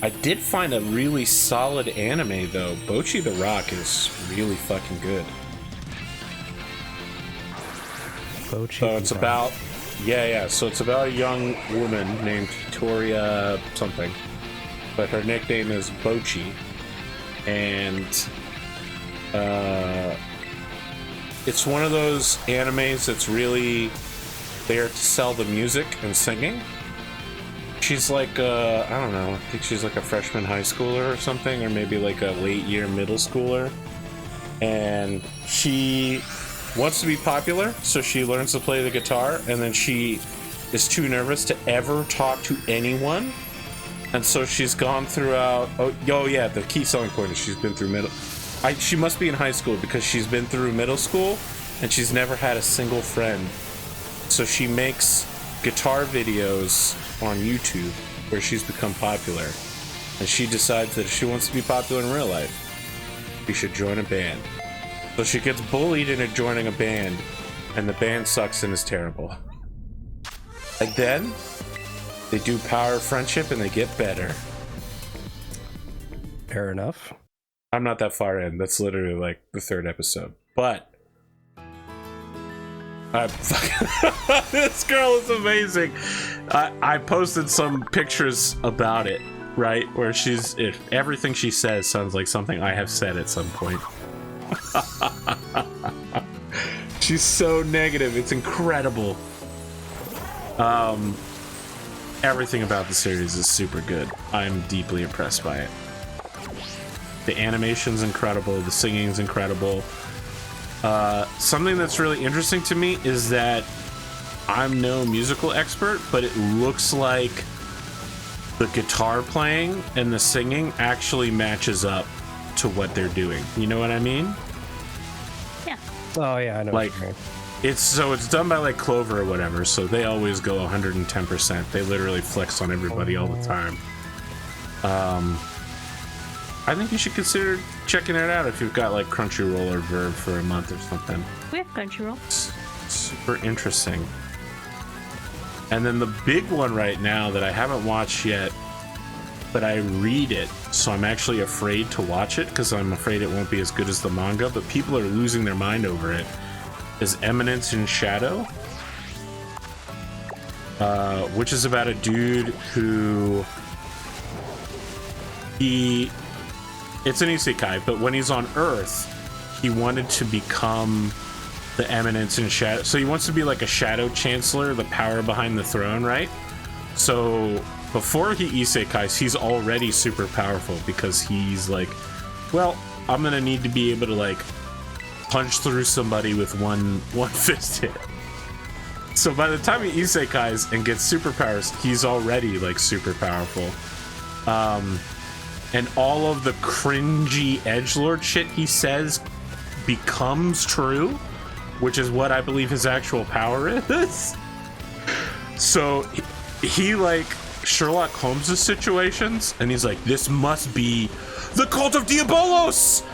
I did find a really solid anime though. Bocchi the Rock is really fucking good. So it's about, so it's about a young woman named Victoria something, but her nickname is Bocchi, and it's one of those animes that's really there to sell the music and singing. She's like, I don't know, I think she's like a freshman high schooler or something, or maybe like a late year middle schooler, and she wants to be popular, so she learns to play the guitar, and then she is too nervous to ever talk to anyone, and so she's gone throughout. Oh yeah, the key selling point is she's been through she must be in high school because she's been through middle school, and she's never had a single friend. So she makes guitar videos on YouTube where she's become popular, and she decides that if she wants to be popular in real life, she should join a band. So she gets bullied into joining a band, and the band sucks and is terrible. And then they do Power of Friendship and they get better. Fair enough. I'm not that far in. That's literally like the 3rd episode. But this girl is amazing. I posted some pictures about it, right? Where everything she says sounds like something I have said at some point. She's so negative. It's incredible. Everything about the series is super good. I'm deeply impressed by it. The animation's incredible. The singing's incredible. Something that's really interesting to me is that I'm no musical expert, but it looks like the guitar playing and the singing actually matches up to what they're doing. You know what I mean? Yeah. Oh yeah, I know. Like, what you mean. it's done by like Clover or whatever, so they always go 110%. They literally flex on everybody all the time. I think you should consider checking it out if you've got like Crunchyroll or Verve for a month or something. We have Crunchyroll. It's super interesting. And then the big one right now that I haven't watched yet, but I read it, so I'm actually afraid to watch it because I'm afraid it won't be as good as the manga, but people are losing their mind over it, is Eminence in Shadow, which is about a dude who it's an isekai, but when he's on Earth, he wanted to become the Eminence in Shadow. So he wants to be like a Shadow Chancellor, the power behind the throne, right? So before he isekais, he's already super powerful because he's like, well, I'm gonna need to be able to like punch through somebody with one fist hit. So by the time he isekais and gets superpowers, he's already like super powerful. And all of the cringy edgelord shit he says becomes true, which is what I believe his actual power is. So he like Sherlock Holmes' situations, and he's like, this must be the cult of Diabolos!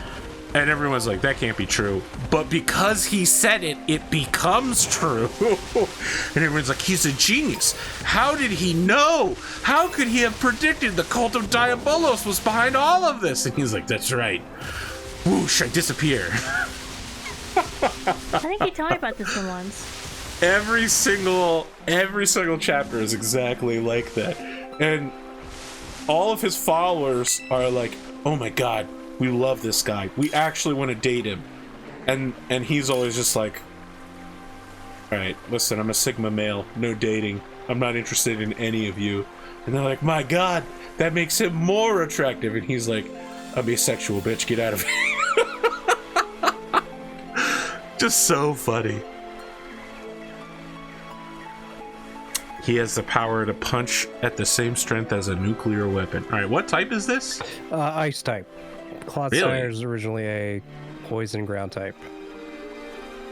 And everyone's like, that can't be true. But because he said it, it becomes true. And everyone's like, he's a genius. How did he know? How could he have predicted the cult of Diabolos was behind all of this? And he's like, that's right. Whoosh, I disappear. I think you told me about this one once. Every single chapter is exactly like that. And all of his followers are like, oh my god, we love this guy. We actually want to date him. And he's always just like, all right, listen, I'm a Sigma male. No dating. I'm not interested in any of you. And they're like, my god, that makes him more attractive. And he's like, I'm asexual, bitch. Get out of here. Just so funny. He has the power to punch at the same strength as a nuclear weapon. All right, what type is this? Ice type. Cloud Really? Sire is originally a poison ground type.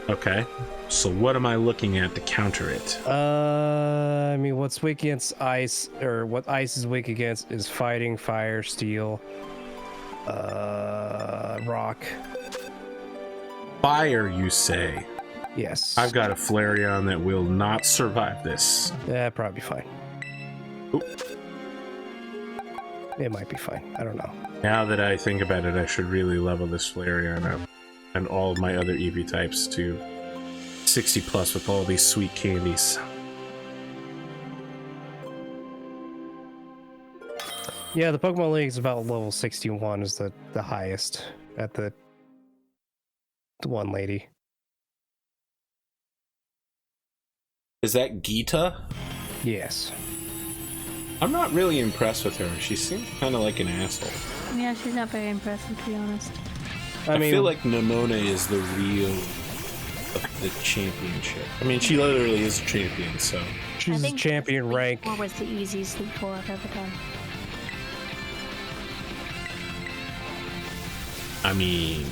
Okay. So what am I looking at to counter it? I mean, what's weak against ice, or what ice is weak against is fighting, fire, steel, rock. Fire, you say? Yes. I've got a Flareon that will not survive this. Yeah, probably fine. Oop. It might be fine. I don't know. Now that I think about it, I should really level this Flareon up and all of my other Eevee types to 60 plus with all these sweet candies. Yeah, the Pokemon League is about level 61 is the highest at the one lady. Is that Geeta? Yes. I'm not really impressed with her. She seems kind of like an asshole. Yeah, she's not very impressive, to be honest. I feel like Nomona is the real of the championship. I mean, she literally is a champion, so. She's a champion rank. Sleep 4 was the easiest Sleep 4 I've ever done. I mean,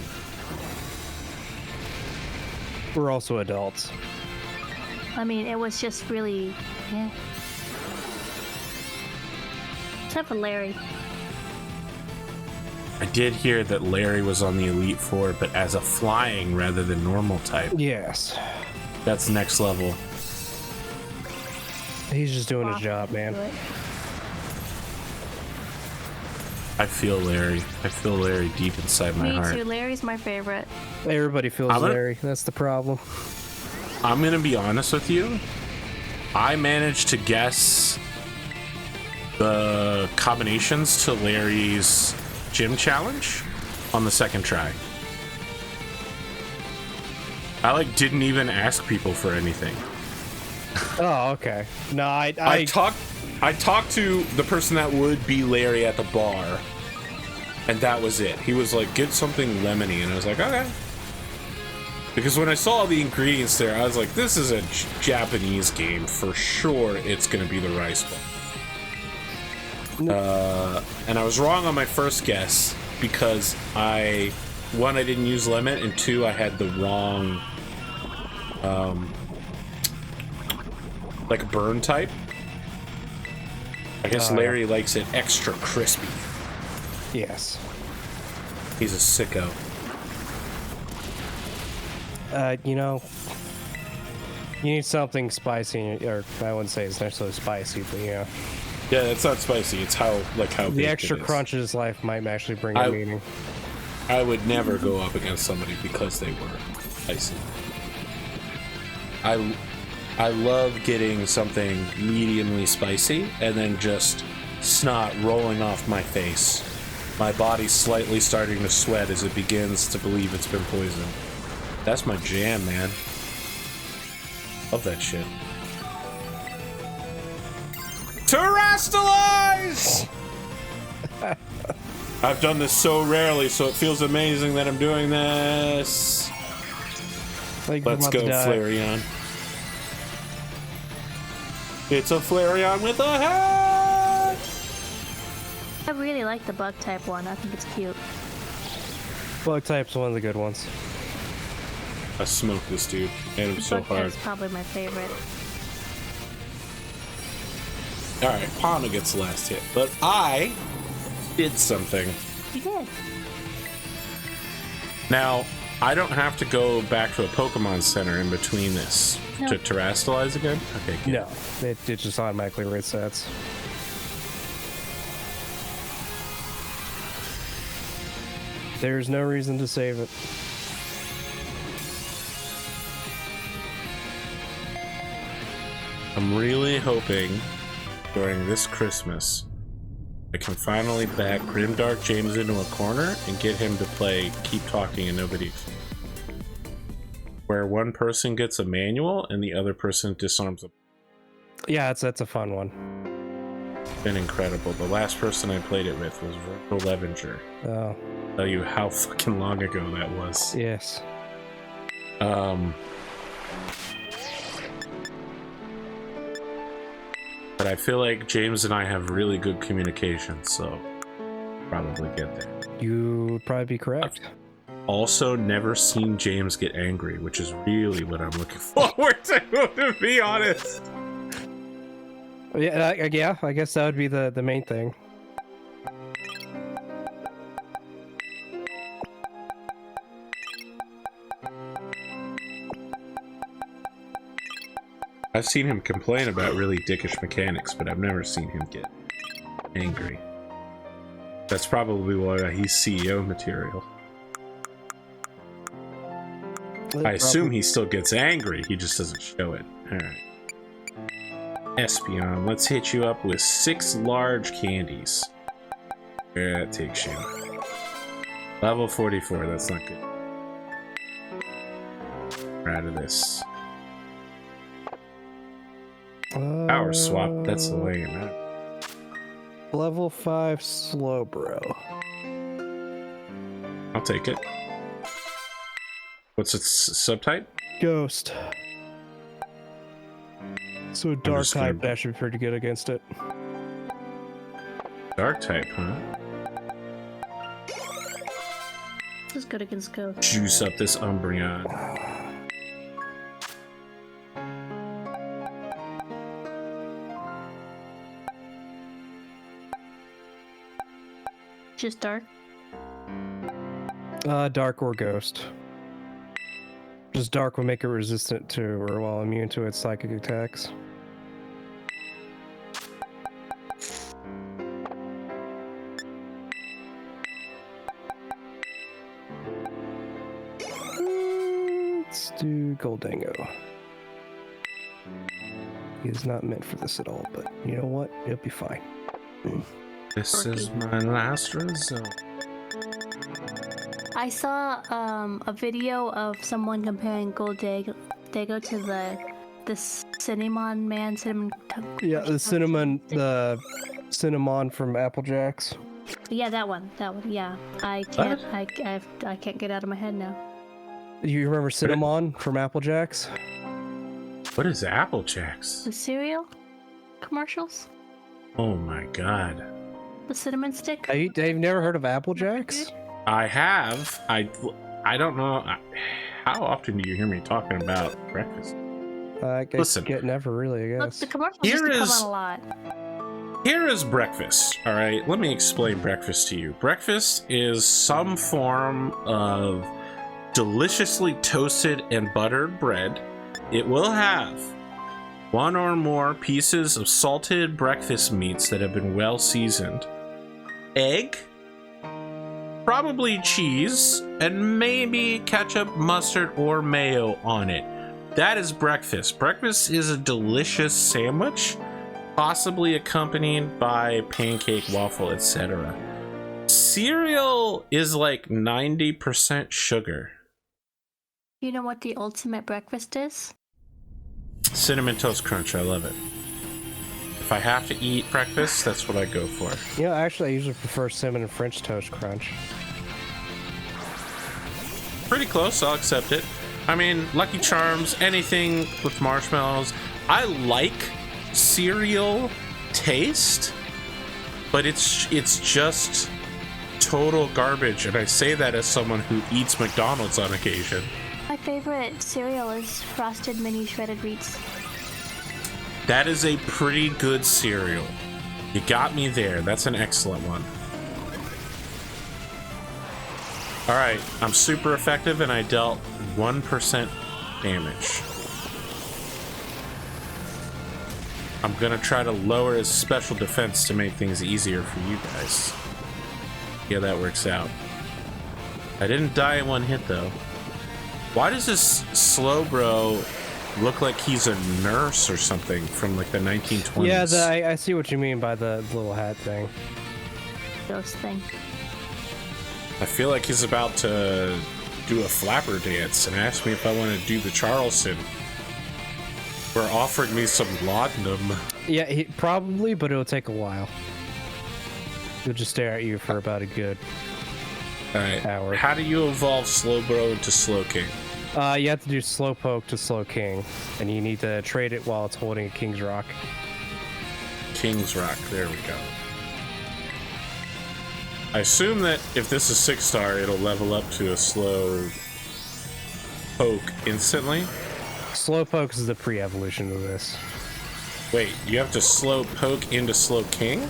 We're also adults. I mean, it was just really, yeah. Except for Larry. I did hear that Larry was on the Elite Four, but as a flying rather than normal type. Yes. That's next level. He's just doing his job, man. I feel Larry. I feel Larry deep inside my heart. Me too. Larry's my favorite. Everybody feels Larry. That's the problem. I'm gonna be honest with you. I managed to guess the combinations to Larry's gym challenge on the second try. I didn't even ask people for anything. Oh, okay. No, I talked to the person that would be Larry at the bar, and that was it. He was like, get something lemony, and I was like, okay. Because when I saw the ingredients there, I was like, this is a Japanese game. For sure, it's going to be the rice bowl. And I was wrong on my first guess, because one, I didn't use lemon, and two, I had the wrong, like burn type. I guess Larry likes it extra crispy. Yes. He's a sicko. You know, you need something spicy, or I wouldn't say it's necessarily spicy, but yeah. Yeah, it's not spicy. It's how the extra crunch in his life might actually bring a meaning. I would never go up against somebody because they were spicy. I love getting something mediumly spicy and then just snot rolling off my face. My body's slightly starting to sweat as it begins to believe it's been poisoned. That's my jam, man. Love that shit. Terrestrialize! I've done this so rarely, so it feels amazing that I'm doing this. Let's go, Flareon. It's a Flareon with a hat! I really like the bug type one. I think it's cute. Bug type's one of the good ones. I smoked this dude. Hit him so hard. It's probably my favorite. Alright, Palma gets the last hit, but I did something. You did. Now, I don't have to go back to a Pokemon Center in between this to terrestrialize again? Okay, good. No, it just automatically resets. There's no reason to save it. I'm really hoping during this Christmas I can finally back Grimdark James into a corner and get him to play Keep Talking and Nobody, where one person gets a manual and the other person disarms them. Yeah, that's a fun one. Been incredible. The last person I played it with was Virgil Levenger. Oh. I'll tell you how fucking long ago that was. Yes. But I feel like James and I have really good communication, so probably get there. You would probably be correct. also never seen James get angry, which is really what I'm looking forward to be honest. Yeah, I guess that would be the main thing. I've seen him complain about really dickish mechanics, but I've never seen him get angry. That's probably why he's CEO material. I assume he still gets angry, he just doesn't show it. Alright. Espeon, let's hit you up with 6 large candies. Where that takes you. Level 44, that's not good. We're out of this. Power swap, that's lame. Huh? Level 5 Slowbro. I'll take it. What's its subtype? Ghost. So dark type, gonna... that should be pretty good against it. Dark type, huh? This is good against Ghost. Juice up this Umbreon. Just dark? Dark or ghost. Just dark will make it resistant to, or well, immune to its psychic attacks. Let's do Goldango. He is not meant for this at all, but you know what? It'll be fine. This is my last result. I saw a video of someone comparing Goldago to the cinnamon man. Yeah, the cinnamon from Apple Jacks. Yeah, that one. Yeah, I can't get out of my head now. You remember cinnamon from Apple Jacks? What is Apple Jacks? The cereal commercials. Oh my god. The cinnamon stick. They've never heard of Apple Jacks? I have. I don't know. How often do you hear me talking about breakfast? I guess never really, I Look, guess. the commercials used to come on a lot. Here is breakfast. All right, let me explain breakfast to you. Breakfast is some form of deliciously toasted and buttered bread. It will have 1 or more pieces of salted breakfast meats that have been well seasoned, egg, probably cheese, and maybe ketchup, mustard, or mayo on it. That is breakfast. Breakfast is a delicious sandwich, possibly accompanied by pancake, waffle, etc. Cereal is like 90% sugar. You know what the ultimate breakfast is? Cinnamon Toast Crunch, I love it. If I have to eat breakfast, that's what I go for. You know, actually, I usually prefer cinnamon French Toast Crunch. Pretty close, I'll accept it. I mean, Lucky Charms, anything with marshmallows. I like cereal taste, but it's just total garbage, and I say that as someone who eats McDonald's on occasion. My favorite cereal is Frosted Mini Shredded Wheats. That is a pretty good cereal. You got me there. That's an excellent one. Alright, I'm super effective and I dealt 1% damage. I'm gonna try to lower his special defense to make things easier for you guys. Yeah, that works out. I didn't die in 1 hit though. Why does this Slowbro look like he's a nurse or something from like the 1920s? Yeah, I see what you mean by the little hat thing. Ghost thing. I feel like he's about to do a flapper dance and ask me if I want to do the Charleston. Or offering me some laudanum. Yeah, probably, but it'll take a while. He'll just stare at you for about a good hour. How do you evolve Slowbro into Slowking? You have to do Slowpoke to Slowking, and you need to trade it while it's holding a King's Rock. King's Rock, there we go. I assume that if this is 6-star, it'll level up to a slow poke instantly. Slowpoke is the pre-evolution of this. Wait, you have to slow poke into slow king?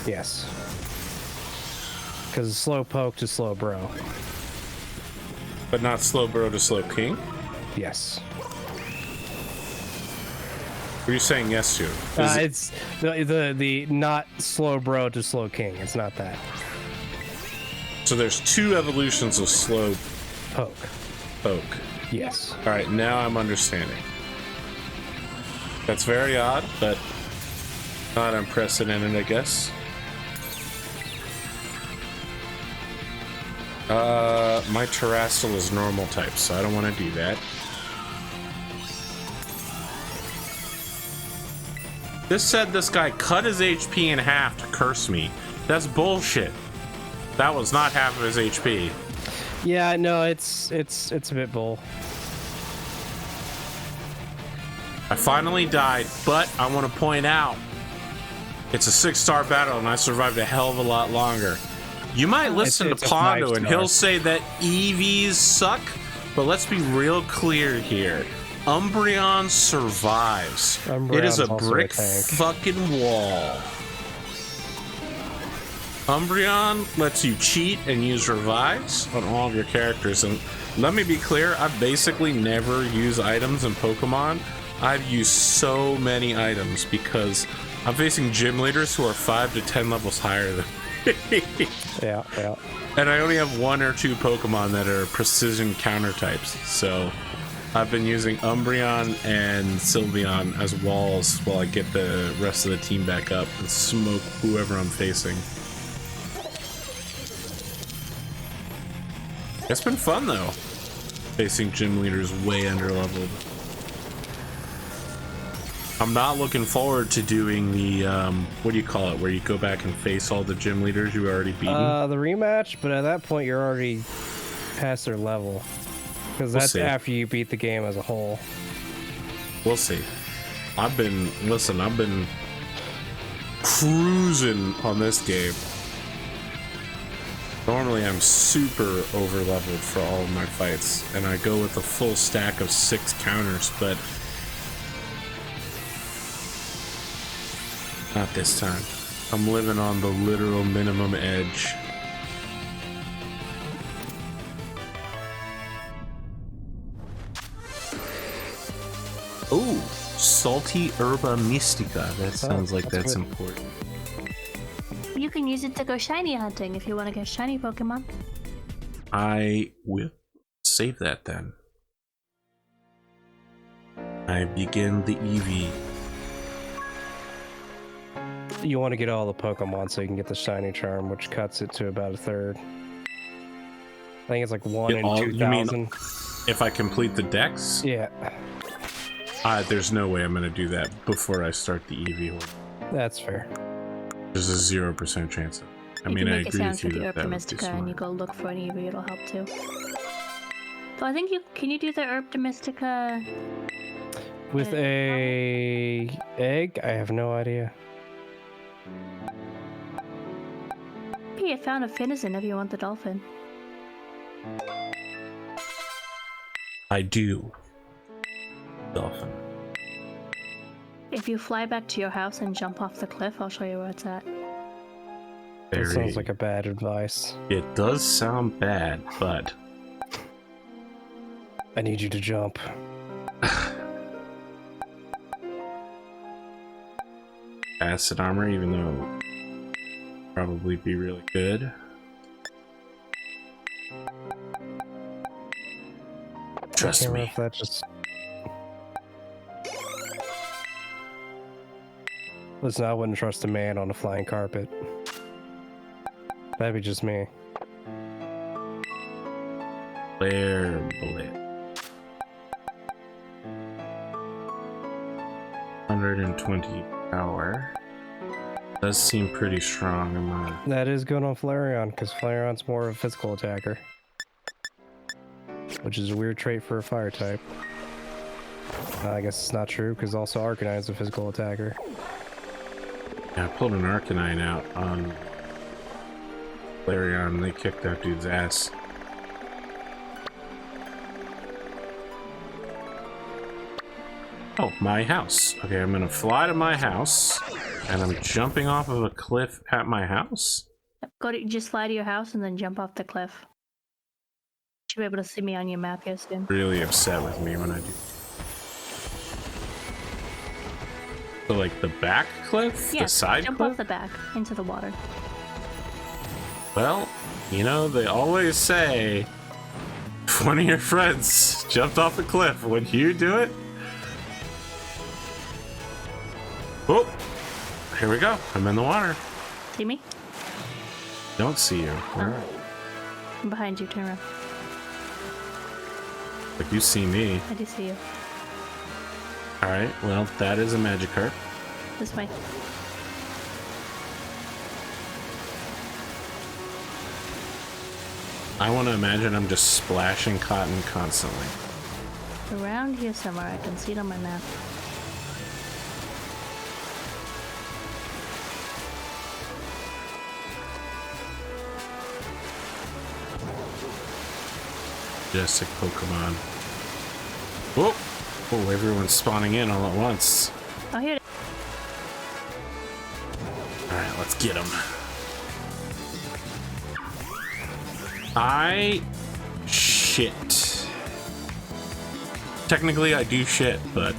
Yes. Because slow poke to slow bro. But not slow bro to slow king? Yes. What are you saying yes to? It's the not slow bro to slow king. It's not that. So there's 2 evolutions of slow Poke. poke. Yes. All right, now I'm understanding. That's very odd, but not unprecedented, I guess. My Terrastal is normal type, so I don't want to do that. This said this guy cut his HP in half to curse me. That's bullshit. That was not half of his HP. Yeah, no, it's a bit bull. I finally died, but I want to point out it's a 6-star battle and I survived a hell of a lot longer. You might listen it's to a Pondo and 5-star. he'll say that EVs suck, but let's be real clear here. Umbreon survives. It is Umbreon's a also brick a tank. fucking wall. Umbreon lets you cheat and use revives on all of your characters. And let me be clear, I basically never use items in Pokemon. I've used so many items because I'm facing gym leaders who are 5 to 10 levels higher than me. Yeah, yeah. And I only have 1 or 2 Pokemon that are precision counter types. So I've been using Umbreon and Sylveon as walls while I get the rest of the team back up and smoke whoever I'm facing. It's been fun though, facing gym leaders way underleveled. I'm not looking forward to doing the, what do you call it, where you go back and face all the gym leaders you already beaten? The rematch, but at that point you're already past their level. Because We'll that's see. after you beat the game as a whole. We'll see. I've been cruising on this game. Normally I'm super over leveled for all of my fights, and I go with a full stack of 6 counters, but not this time. I'm living on the literal minimum edge. Ooh, salty herba mystica. That sounds like that's good. important. You can use it to go shiny hunting if you want to get shiny Pokemon. I will save that then. I begin the eevee. You want to get all the Pokemon so you can get the shiny charm, which cuts it to about a third. I think it's like 1 Get in all- you mean- 2,000. If I complete the dex, Yeah, there's no way I'm gonna do that before I start the eevee one. that's fair. There's a 0% chance of it. I You mean, can I make it agree sounds with you with the that Herb that would be Domestica and you smart. go look for an Eevee, it'll help too. So I think can you do the Herb Domestica? With a egg, I have no idea. Hey, I found a Finizen if you want the dolphin. I do. Dolphin. If you fly back to your house and jump off the cliff, I'll show you where it's at. That sounds like a bad advice. It does sound bad, but I need you to jump. acid armor, even though probably be really good. Trust Can't remember me. if that just... Listen, I wouldn't trust a man on a flying carpet. That'd be just me. Flare bullet. 120 power. Does seem pretty strong in my... That is good on Flareon, because Flareon's more of a physical attacker. Which is a weird trait for a fire type. I guess it's not true, because also Arcanine's a physical attacker. Yeah, I pulled an Arcanine out on Flareon, they kicked that dude's ass. Oh, my house. Okay, I'm gonna fly to my house, and I'm jumping off of a cliff at my house. Just fly to your house and then jump off the cliff. You should be able to see me on your map here soon. Really upset with me when I do. So, like the back cliff? Yeah, the side jump cliff? off the back into the water. Well, you know, they always say if one of your friends jumped off a cliff, would you do it? Oh, here we go. I'm in the water. See me? Don't see you. Where? I'm behind you. Turn around. Like you see me. I do see you. All right. Well, that is a Magikarp. This way. I want to imagine I'm just splashing cotton constantly. Around here somewhere. I can see it on my map. Majestic Pokemon. Oh, oh, everyone's spawning in all at once. Oh, here it is. All right, let's get them. Shit. Technically, I do shit, but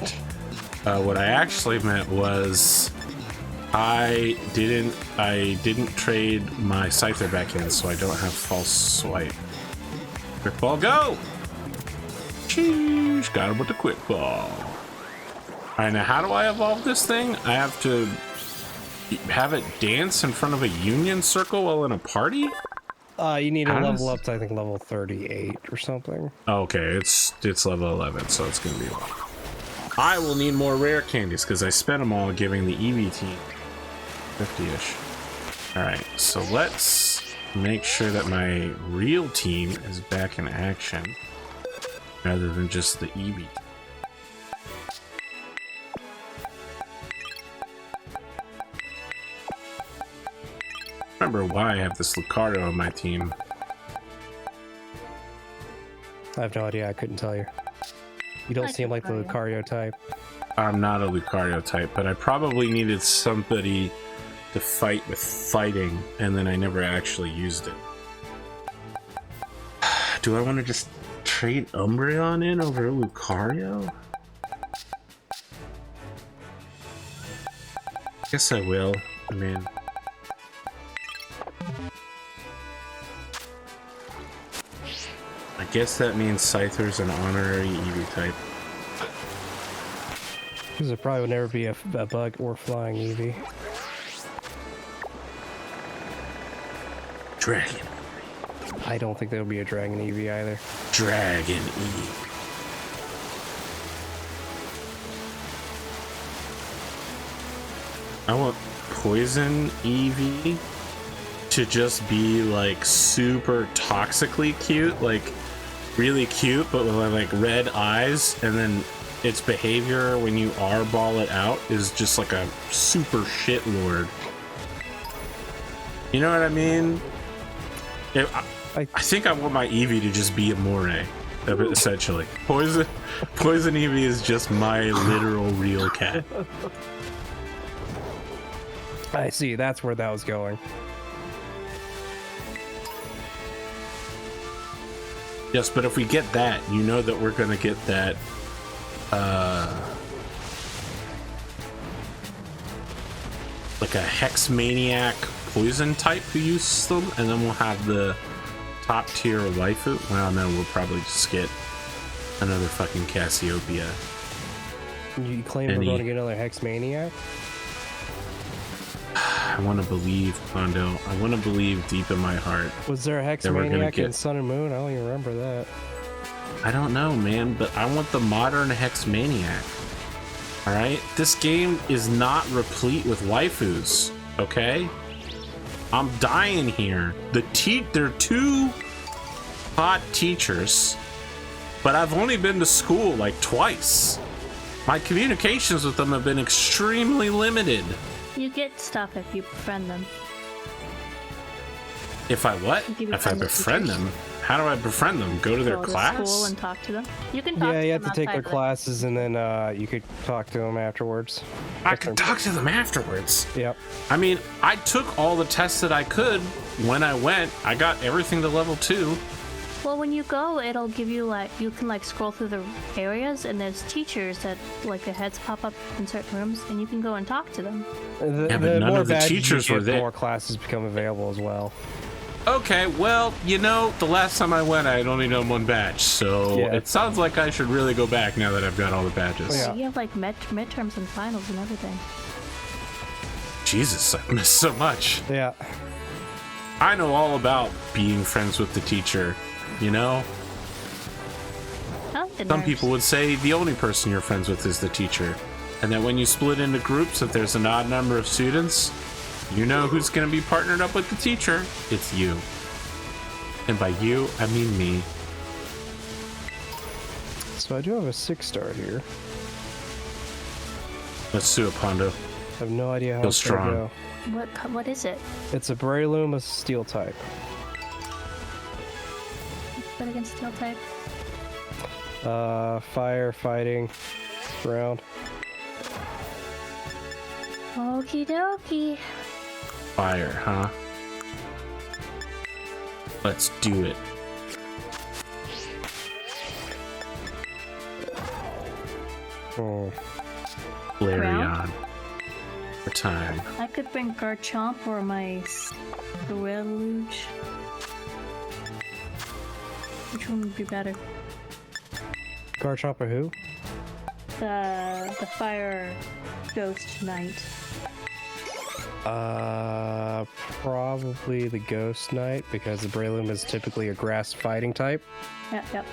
what I actually meant was I didn't trade my Scyther back in, so I don't have false swipe. Quick ball, go! Sheesh, got him with the quick ball. All right, now how do I evolve this thing? I have to have it dance in front of a union circle while in a party? You need to level up to, I think, level 38 or something. Okay, it's level 11, so it's gonna be long. I will need more rare candies because I spent them all giving the eevee team 50-ish. All right, so let's make sure that my real team is back in action rather than just the eevee. Remember why I have this Lucario on my team. I have no idea. I couldn't tell you. You don't seem like the Lucario type. I'm not a Lucario type, but I probably needed somebody to fight with fighting, and then I never actually used it. Do I want to just trade Umbreon in over Lucario? I guess I will. I mean... I guess that means Scyther's an honorary Eevee type. Because there probably would never be a bug or flying Eevee. Dragon. I don't think there would be a Dragon Eevee either. Dragon Eevee. I want Poison Eevee to just be like super toxically cute, like really cute, but with like red eyes, and then its behavior when you R-ball it out is just like a super shit lord. You know what I mean? I think I want my Eevee to just be a Moray, essentially. Poison Eevee is just my literal real cat. I see, that's where that was going. Yes, but if we get that, you know that we're gonna get that like a Hex Maniac poison type who uses them, and then we'll have the top tier waifu. Well, no, we'll probably just get another fucking Cassiopeia. You claim we're going to get another Hex Maniac? I want to believe, Kondo. I want to believe deep in my heart. Was there a Hex Maniac in Sun and Moon? I don't even remember that. I don't know, man, but I want the modern Hex Maniac. Alright? This game is not replete with waifus, okay? I'm dying here. They're two hot teachers, but I've only been to school like twice. My communications with them have been extremely limited. You get stuff if you befriend them. If I what? If you If I befriend the befriend teachers. them? How do I befriend them? Go to their Go to class? school and talk to them. You can talk Yeah, to you have them to take outside their of the- classes, and then you could talk to them afterwards. I can talk to them afterwards. Yep. I mean, I took all the tests that I could when I went. I got everything to level 2. Well, when you go, it'll give you like you can like scroll through the areas, and there's teachers that like their heads pop up in certain rooms, and you can go and talk to them. Yeah, but none more of the badges you teachers were get, there. More classes become available as well. Okay, well, you know, the last time I went, I had only done 1 badge, so Yeah. it sounds like I should really go back now that I've got all the badges. Yeah. You have like midterms and finals and everything. Jesus, I missed so much. Yeah. I know all about being friends with the teacher, you know? Oh, the Some nerves. people would say the only person you're friends with is the teacher, and that when you split into groups, if there's an odd number of students, you know who's going to be partnered up with the teacher. It's you. And by you, I mean me. So I do have a 6-star here. Let's do it, Pondo. I have no idea how Feel it's gonna strong. go. What is it? It's a Breloom, a steel type. But against steel type. Fire, fighting, ground. Okie dokie. Fire, huh? Let's do it. Oh. Flareon. For time. I could bring Garchomp or my Squirreluge. Which one would be better? Garchomp or who? The fire ghost knight. Probably the Ghost Knight, because the Breloom is typically a grass fighting type. Yep.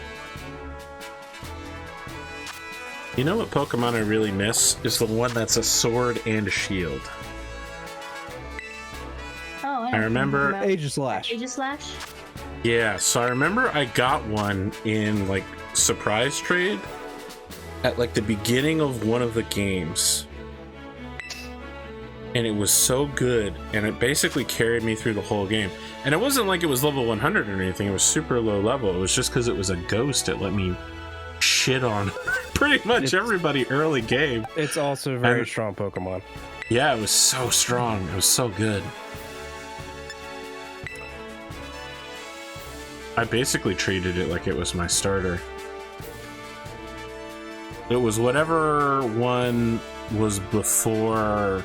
You know what Pokemon I really miss? Is the one that's a sword and a shield. Oh, I remember- Aegislash. Aegislash? Yeah, so I remember I got one in, like, surprise trade at, like, the beginning of one of the games. And it was so good, and it basically carried me through the whole game. And it wasn't like it was level 100 or anything, it was super low level. It was just because it was a ghost, it let me shit on pretty much everybody early game. It's also a very And- strong Pokemon. Yeah, it was so strong, it was so good. I basically treated it like it was my starter. It was whatever one was before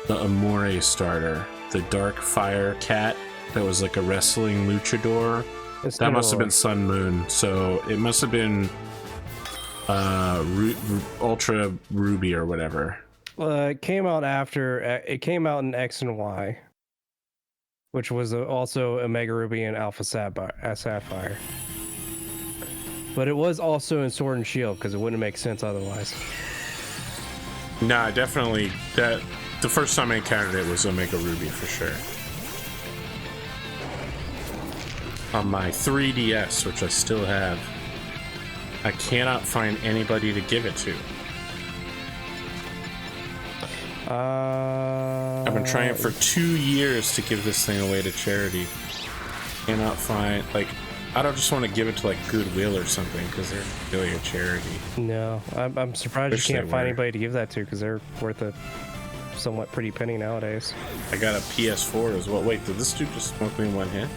the Amore starter. The Dark Fire Cat that was like a wrestling luchador. It's That must have Nidorr. been Sun Moon. So it must have been Ultra Ruby or whatever. It came out after. It came out in X and Y, which was also Omega Ruby and Alpha Sapphire. But it was also in Sword and Shield, because it wouldn't make sense otherwise. Nah, definitely. That the first time I encountered it was Omega Ruby for sure. On my 3DS, which I still have, I cannot find anybody to give it to. I've been trying for 2 years to give this thing away to charity. Cannot find, like, I don't just want to give it to, like, Goodwill or something, because they're really a charity. No, I'm surprised Wish you they can't find were. anybody to give that to, because they're worth a somewhat pretty penny nowadays. I got a PS4 as well. Wait, did this dude just smoke me in one hit?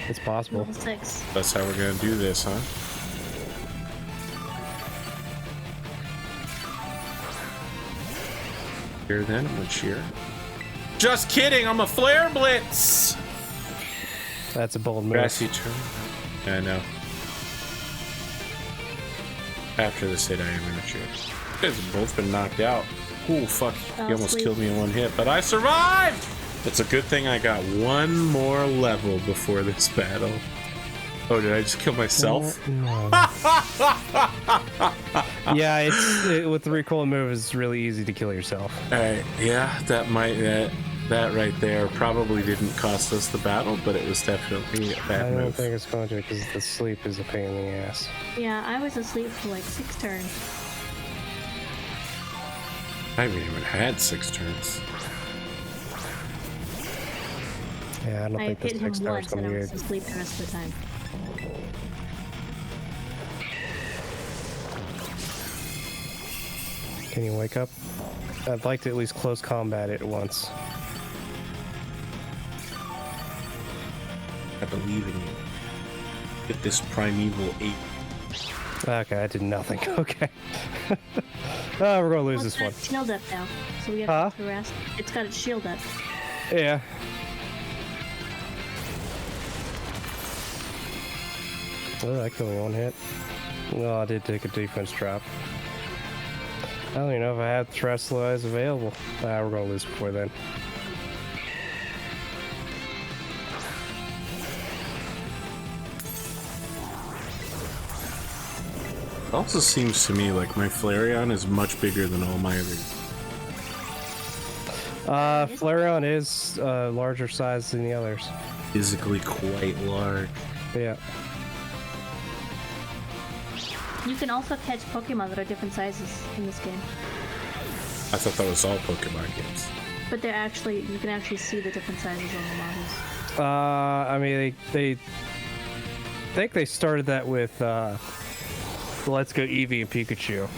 It's possible. Level 6. That's how we're gonna do this, huh? Here then, I'm gonna cheer. Just kidding, I'm a Flare Blitz! That's a bold move. Grassy turn. Yeah, I know. After this hit, I am gonna cheer. You guys have both been knocked out. Ooh, fuck. Oh, He almost sweet. killed me in one hit, but I survived! It's a good thing I got one more level before this battle. Oh, did I just kill myself? Yeah, with the recoil move, it's really easy to kill yourself. Alright, yeah, that might that right there probably didn't cost us the battle, but it was definitely a I bad don't move. think it's going to, because the sleep is a pain in the ass. Yeah, I was asleep for like 6 turns. I haven't even had 6 turns. Yeah, I don't I think hit this him 6 star's once and gonna I be was good. asleep the rest of the time. Can you wake up? I'd like to at least close combat it once. I believe in you. Get this primeval ape. Okay, I did nothing. Okay. Oh, we're gonna lose Well, this it's got one. its shield up now, so we have Huh? to harass. It's got its shield up. Yeah. Oh, that killed me one hit. Well, I did take a defense drop. I don't even know if I have Terrestrialize available. We're gonna lose before then. It also seems to me like my Flareon is much bigger than all my others. Flareon is larger size than the others. Physically quite large. Yeah. You can also catch Pokemon that are different sizes in this game, I thought that was all Pokemon games. but they're actually you can actually see the different sizes on the models. I mean, they think they started that with Let's Go Eevee and Pikachu.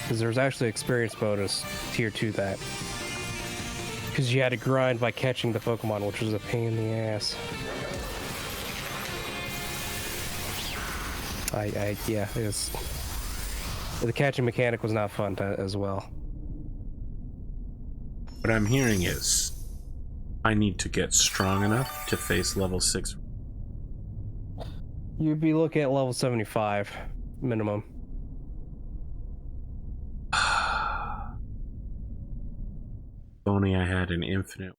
Because there was actually experience bonus tier 2 that. Because you had to grind by catching the Pokemon, which was a pain in the ass. Yeah, it was. The catching mechanic was not fun as well. What I'm hearing is I need to get strong enough to face level 6. You'd be looking at level 75 minimum. If only I had an infinite.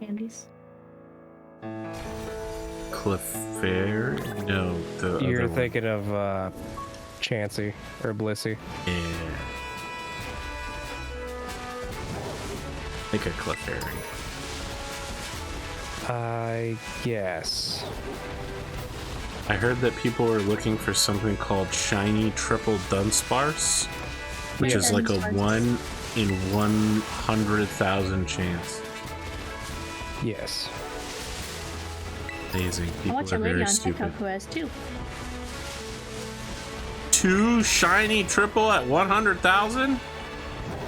Candies. Clefairy? No, the You're other one. thinking of Chansey or Blissey. Yeah. I think a Clefairy. I guess. I heard that people were looking for something called shiny triple Dunsparce, which Yeah. is like a Dunsparce. 1 in 100,000 chance. Yes. Amazing. I People watch are a lady very on stupid. TikTok who has two. 2 shiny triple at 100,000?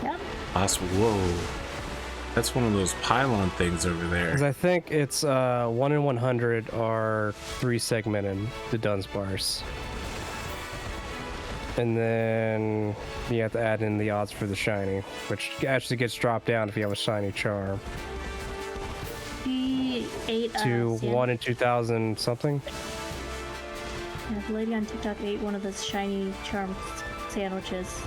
Yep. Awesome. Whoa. That's one of those pylon things over Because there. I think it's 1 in 100 are 3 segmented, the Dunsparce. And then you have to add in the odds for the shiny, which actually gets dropped down if you have a shiny charm. He ate To 1 in 2,000 something. The lady on TikTok ate one of those shiny charm sandwiches,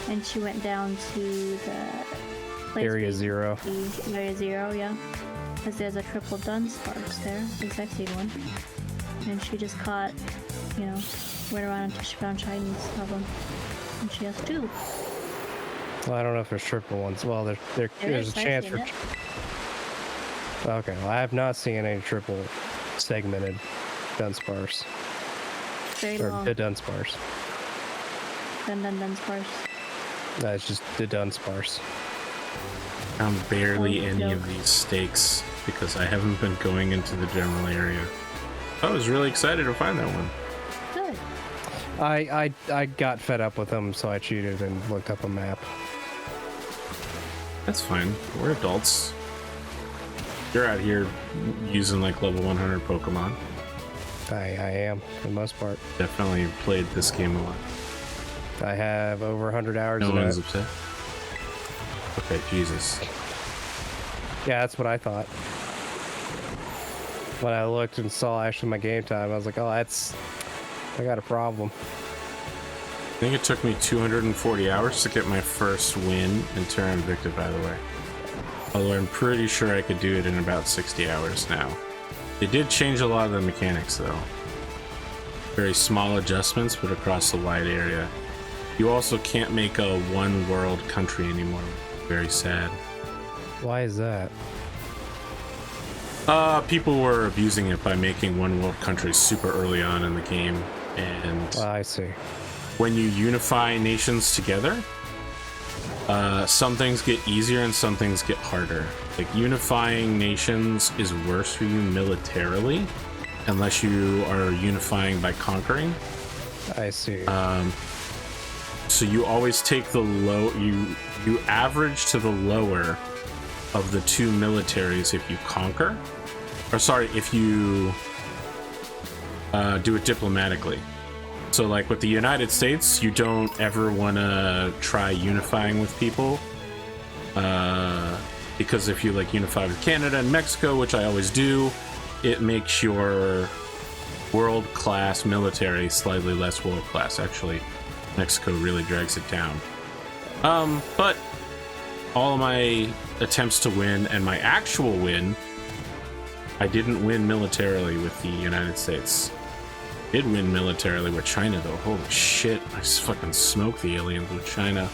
and she went down to the place Area where you 0. see Area 0, yeah, because there's a triple Dunsparce there, the exact same one, and she just caught, you know, went around until she found shinies of them, and she has two. Well, I don't know if there's triple ones. Well, there's is, a I've chance seen for. it. Okay, well, I have not seen any triple segmented Dunsparce. Very Or long. the Dunsparce. Dunsparce. That's just the Dunsparce. Found barely Oh, any joke. of these stakes because I haven't been going into the general area. I was really excited to find that one. Good. I got fed up with them, so I cheated and looked up a map. That's fine. We're adults. You're out here using like level 100 Pokemon. I am, for the most part. Definitely played this game a lot. I have over 100 hours No in one's it. upset. Okay, Jesus. Yeah, that's what I thought. When I looked and saw actually my game time, I was like, oh, I got a problem. I think it took me 240 hours to get my first win in Terra Invicta, by the way. Although I'm pretty sure I could do it in about 60 hours now. They did change a lot of the mechanics, though. Very small adjustments, but across a wide area. You also can't make a one-world country anymore. Very sad. Why is that? People were abusing it by making one-world countries super early on in the game, and I see. when you unify nations together, Some things get easier and some things get harder. Like unifying nations is worse for you militarily, unless you are unifying by conquering. I see. So you always take the you average to the lower of the two militaries if you conquer, or sorry, if you do it diplomatically. So like with the United States, you don't ever want to try unifying with people, because if you like unify with Canada and Mexico, which I always do, it makes your world-class military slightly less world-class. Actually, Mexico really drags it down. But all of my attempts to win and my actual win, I didn't win militarily with the United States. Did win militarily with China though. Holy shit, I just fucking smoked the aliens with China.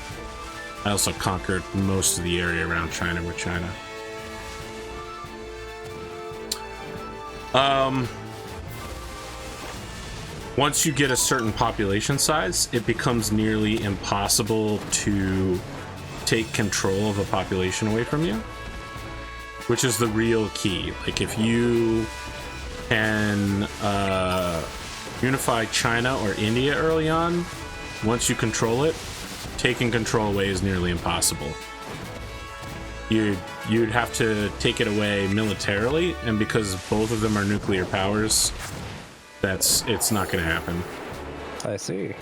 I also conquered most of the area around China with China. Once you get a certain population size, it becomes nearly impossible to take control of a population away from you, which is the real key. Like if you can unify China or India early on, once you control it, taking control away is nearly impossible. You'd have to take it away militarily, and because both of them are nuclear powers, it's not going to happen. I see.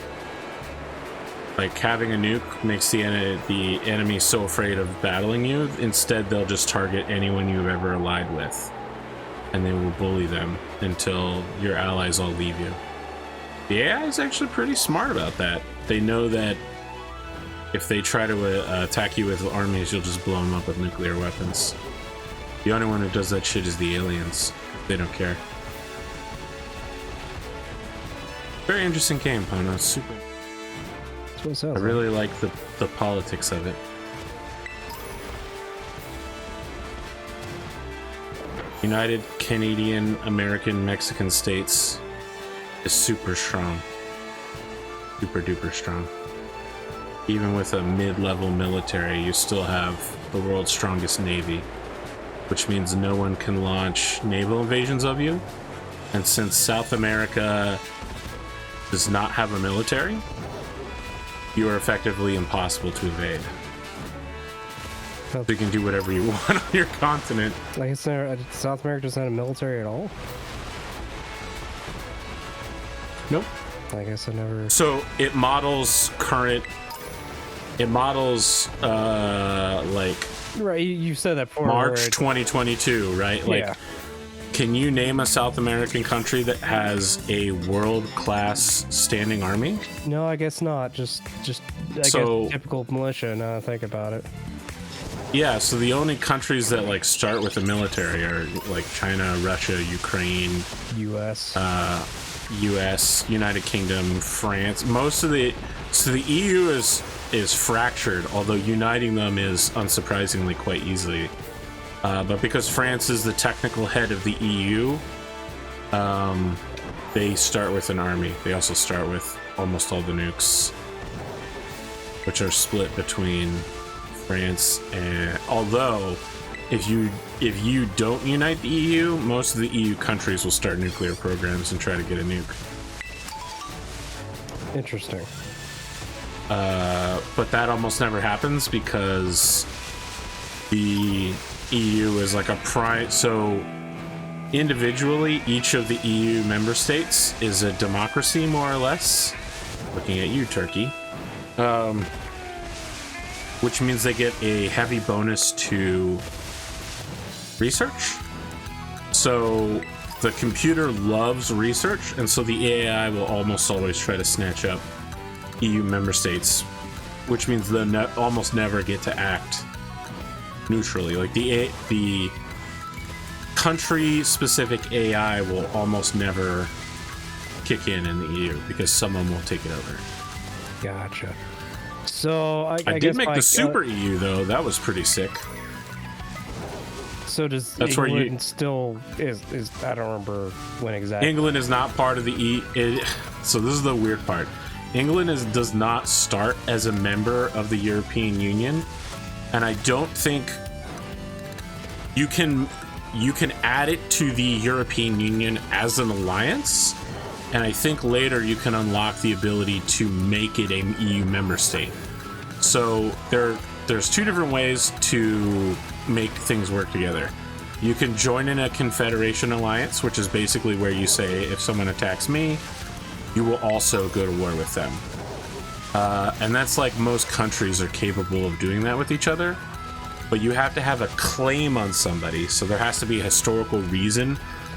Like having a nuke makes the enemy so afraid of battling you. Instead, they'll just target anyone you've ever allied with, and they will bully them until your allies all leave you. The AI is actually pretty smart about that. They know that if they try to attack you with armies, you'll just blow them up with nuclear weapons. The only one who does that shit is the aliens. They don't care. Very interesting game, Pono. It's super. That's what it sounds I really like the politics of it. United Canadian, American, Mexican states is super strong. Super duper strong. Even with a mid-level military, you still have the world's strongest navy, which means no one can launch naval invasions of you. And since South America does not have a military, you are effectively impossible to evade. So you can do whatever you want on your continent. Like it's there, South America doesn't have a military at all? Nope. I guess I never... So it models like Right, you said that before. March right? 2022, right? Like, Yeah. can you name a South American country that has a world-class standing army? No, I guess not. Just I guess typical militia, now that I think about it. Yeah, so the only countries that like start with a military are like China, Russia, Ukraine, U.S. U.S., United Kingdom, France. So the EU is fractured, although uniting them is unsurprisingly quite easily. But because France is the technical head of the EU, they start with an army. They also start with almost all the nukes, which are split between France and... Although, if you don't unite the EU, most of the EU countries will start nuclear programs and try to get a nuke. Interesting. But that almost never happens because the EU is like a prime. So individually, each of the EU member states is a democracy, more or less. Looking at you, Turkey. Which means they get a heavy bonus to research. So the computer loves research, and so the AI will almost always try to snatch up EU member states, which means they'll almost never get to act neutrally. Like the country-specific AI will almost never kick in the EU because someone will take it over. Guacha. So I did guess make the Super EU though. That was pretty sick. So does That's where England still is I don't remember when exactly. England is not part of the so this is the weird part. England does not start as a member of the European Union, and I don't think you can add it to the European Union as an alliance, and I think later you can unlock the ability to make it an EU member state. So there's two different ways to make things work together. You can join in a confederation alliance, which is basically where you say, if someone attacks me, you will also go to war with them. And that's like most countries are capable of doing that with each other. But you have to have a claim on somebody, so there has to be a historical reason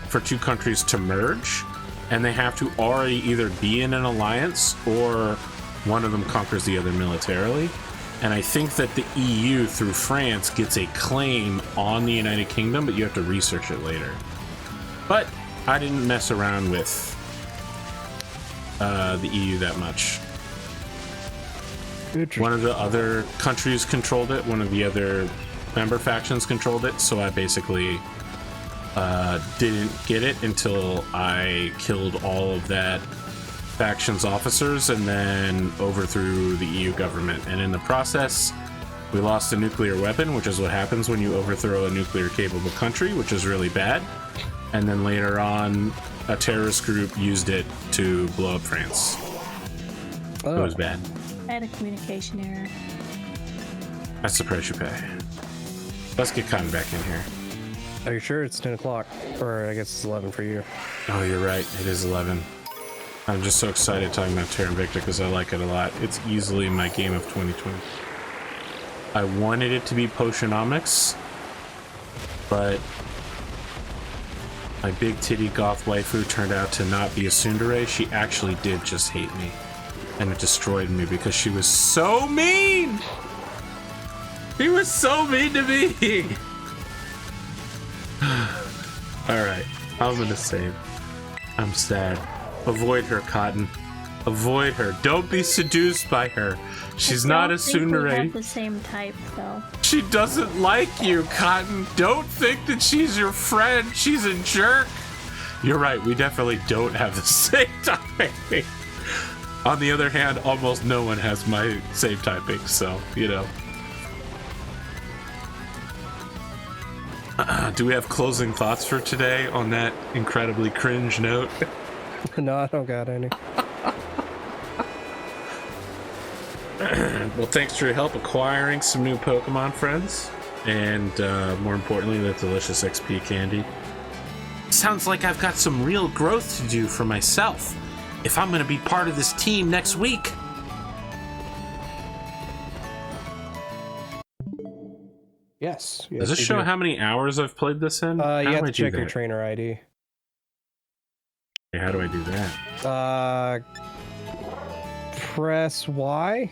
for two countries to merge, and they have to already either be in an alliance or one of them conquers the other militarily. And I think that the EU through France gets a claim on the United Kingdom, but you have to research it later. But I didn't mess around with the EU that much. One of the other countries controlled it, one of the other member factions controlled it, so I basically didn't get it until I killed all of that faction's officers and then overthrew the EU government. And in the process, we lost a nuclear weapon, which is what happens when you overthrow a nuclear capable country, which is really bad. And then later on, a terrorist group used it to blow up France. Oh. It was bad. I had a communication error. That's the price you pay. Let's get Cotton back in here. Are you sure it's 10 o'clock? Or I guess it's 11 for you. Oh, you're right. It is 11. I'm just so excited talking about Terra Invicta because I like it a lot. It's easily my game of 2020. I wanted it to be Potionomics, but my big titty goth waifu turned out to not be a tsundere. She actually did just hate me, and it destroyed me because she was so mean. He was so mean to me. All right, I'm gonna save. I'm sad. Avoid her, Cotton. Avoid her. Don't be seduced by her. She's not a tsundere. We have the same type, though. She doesn't like you, Cotton. Don't think that she's your friend. She's a jerk. You're right. We definitely don't have the same typing. On the other hand, almost no one has my same typing, so, you know. Do we have closing thoughts for today on that incredibly cringe note? No, I don't got any. Well, thanks for your help acquiring some new Pokemon friends, and more importantly, the delicious XP candy. Sounds like I've got some real growth to do for myself if I'm going to be part of this team next week. Yes. Does this show how many hours I've played this in? You have to check your trainer ID. How do I do that? Press Y,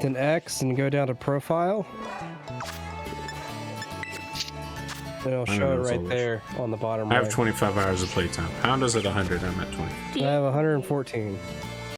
then X, and go down to profile. And it'll show it right there on the bottom right. I have 25 hours of playtime. Hound is at 100. I'm at 20. I have 114.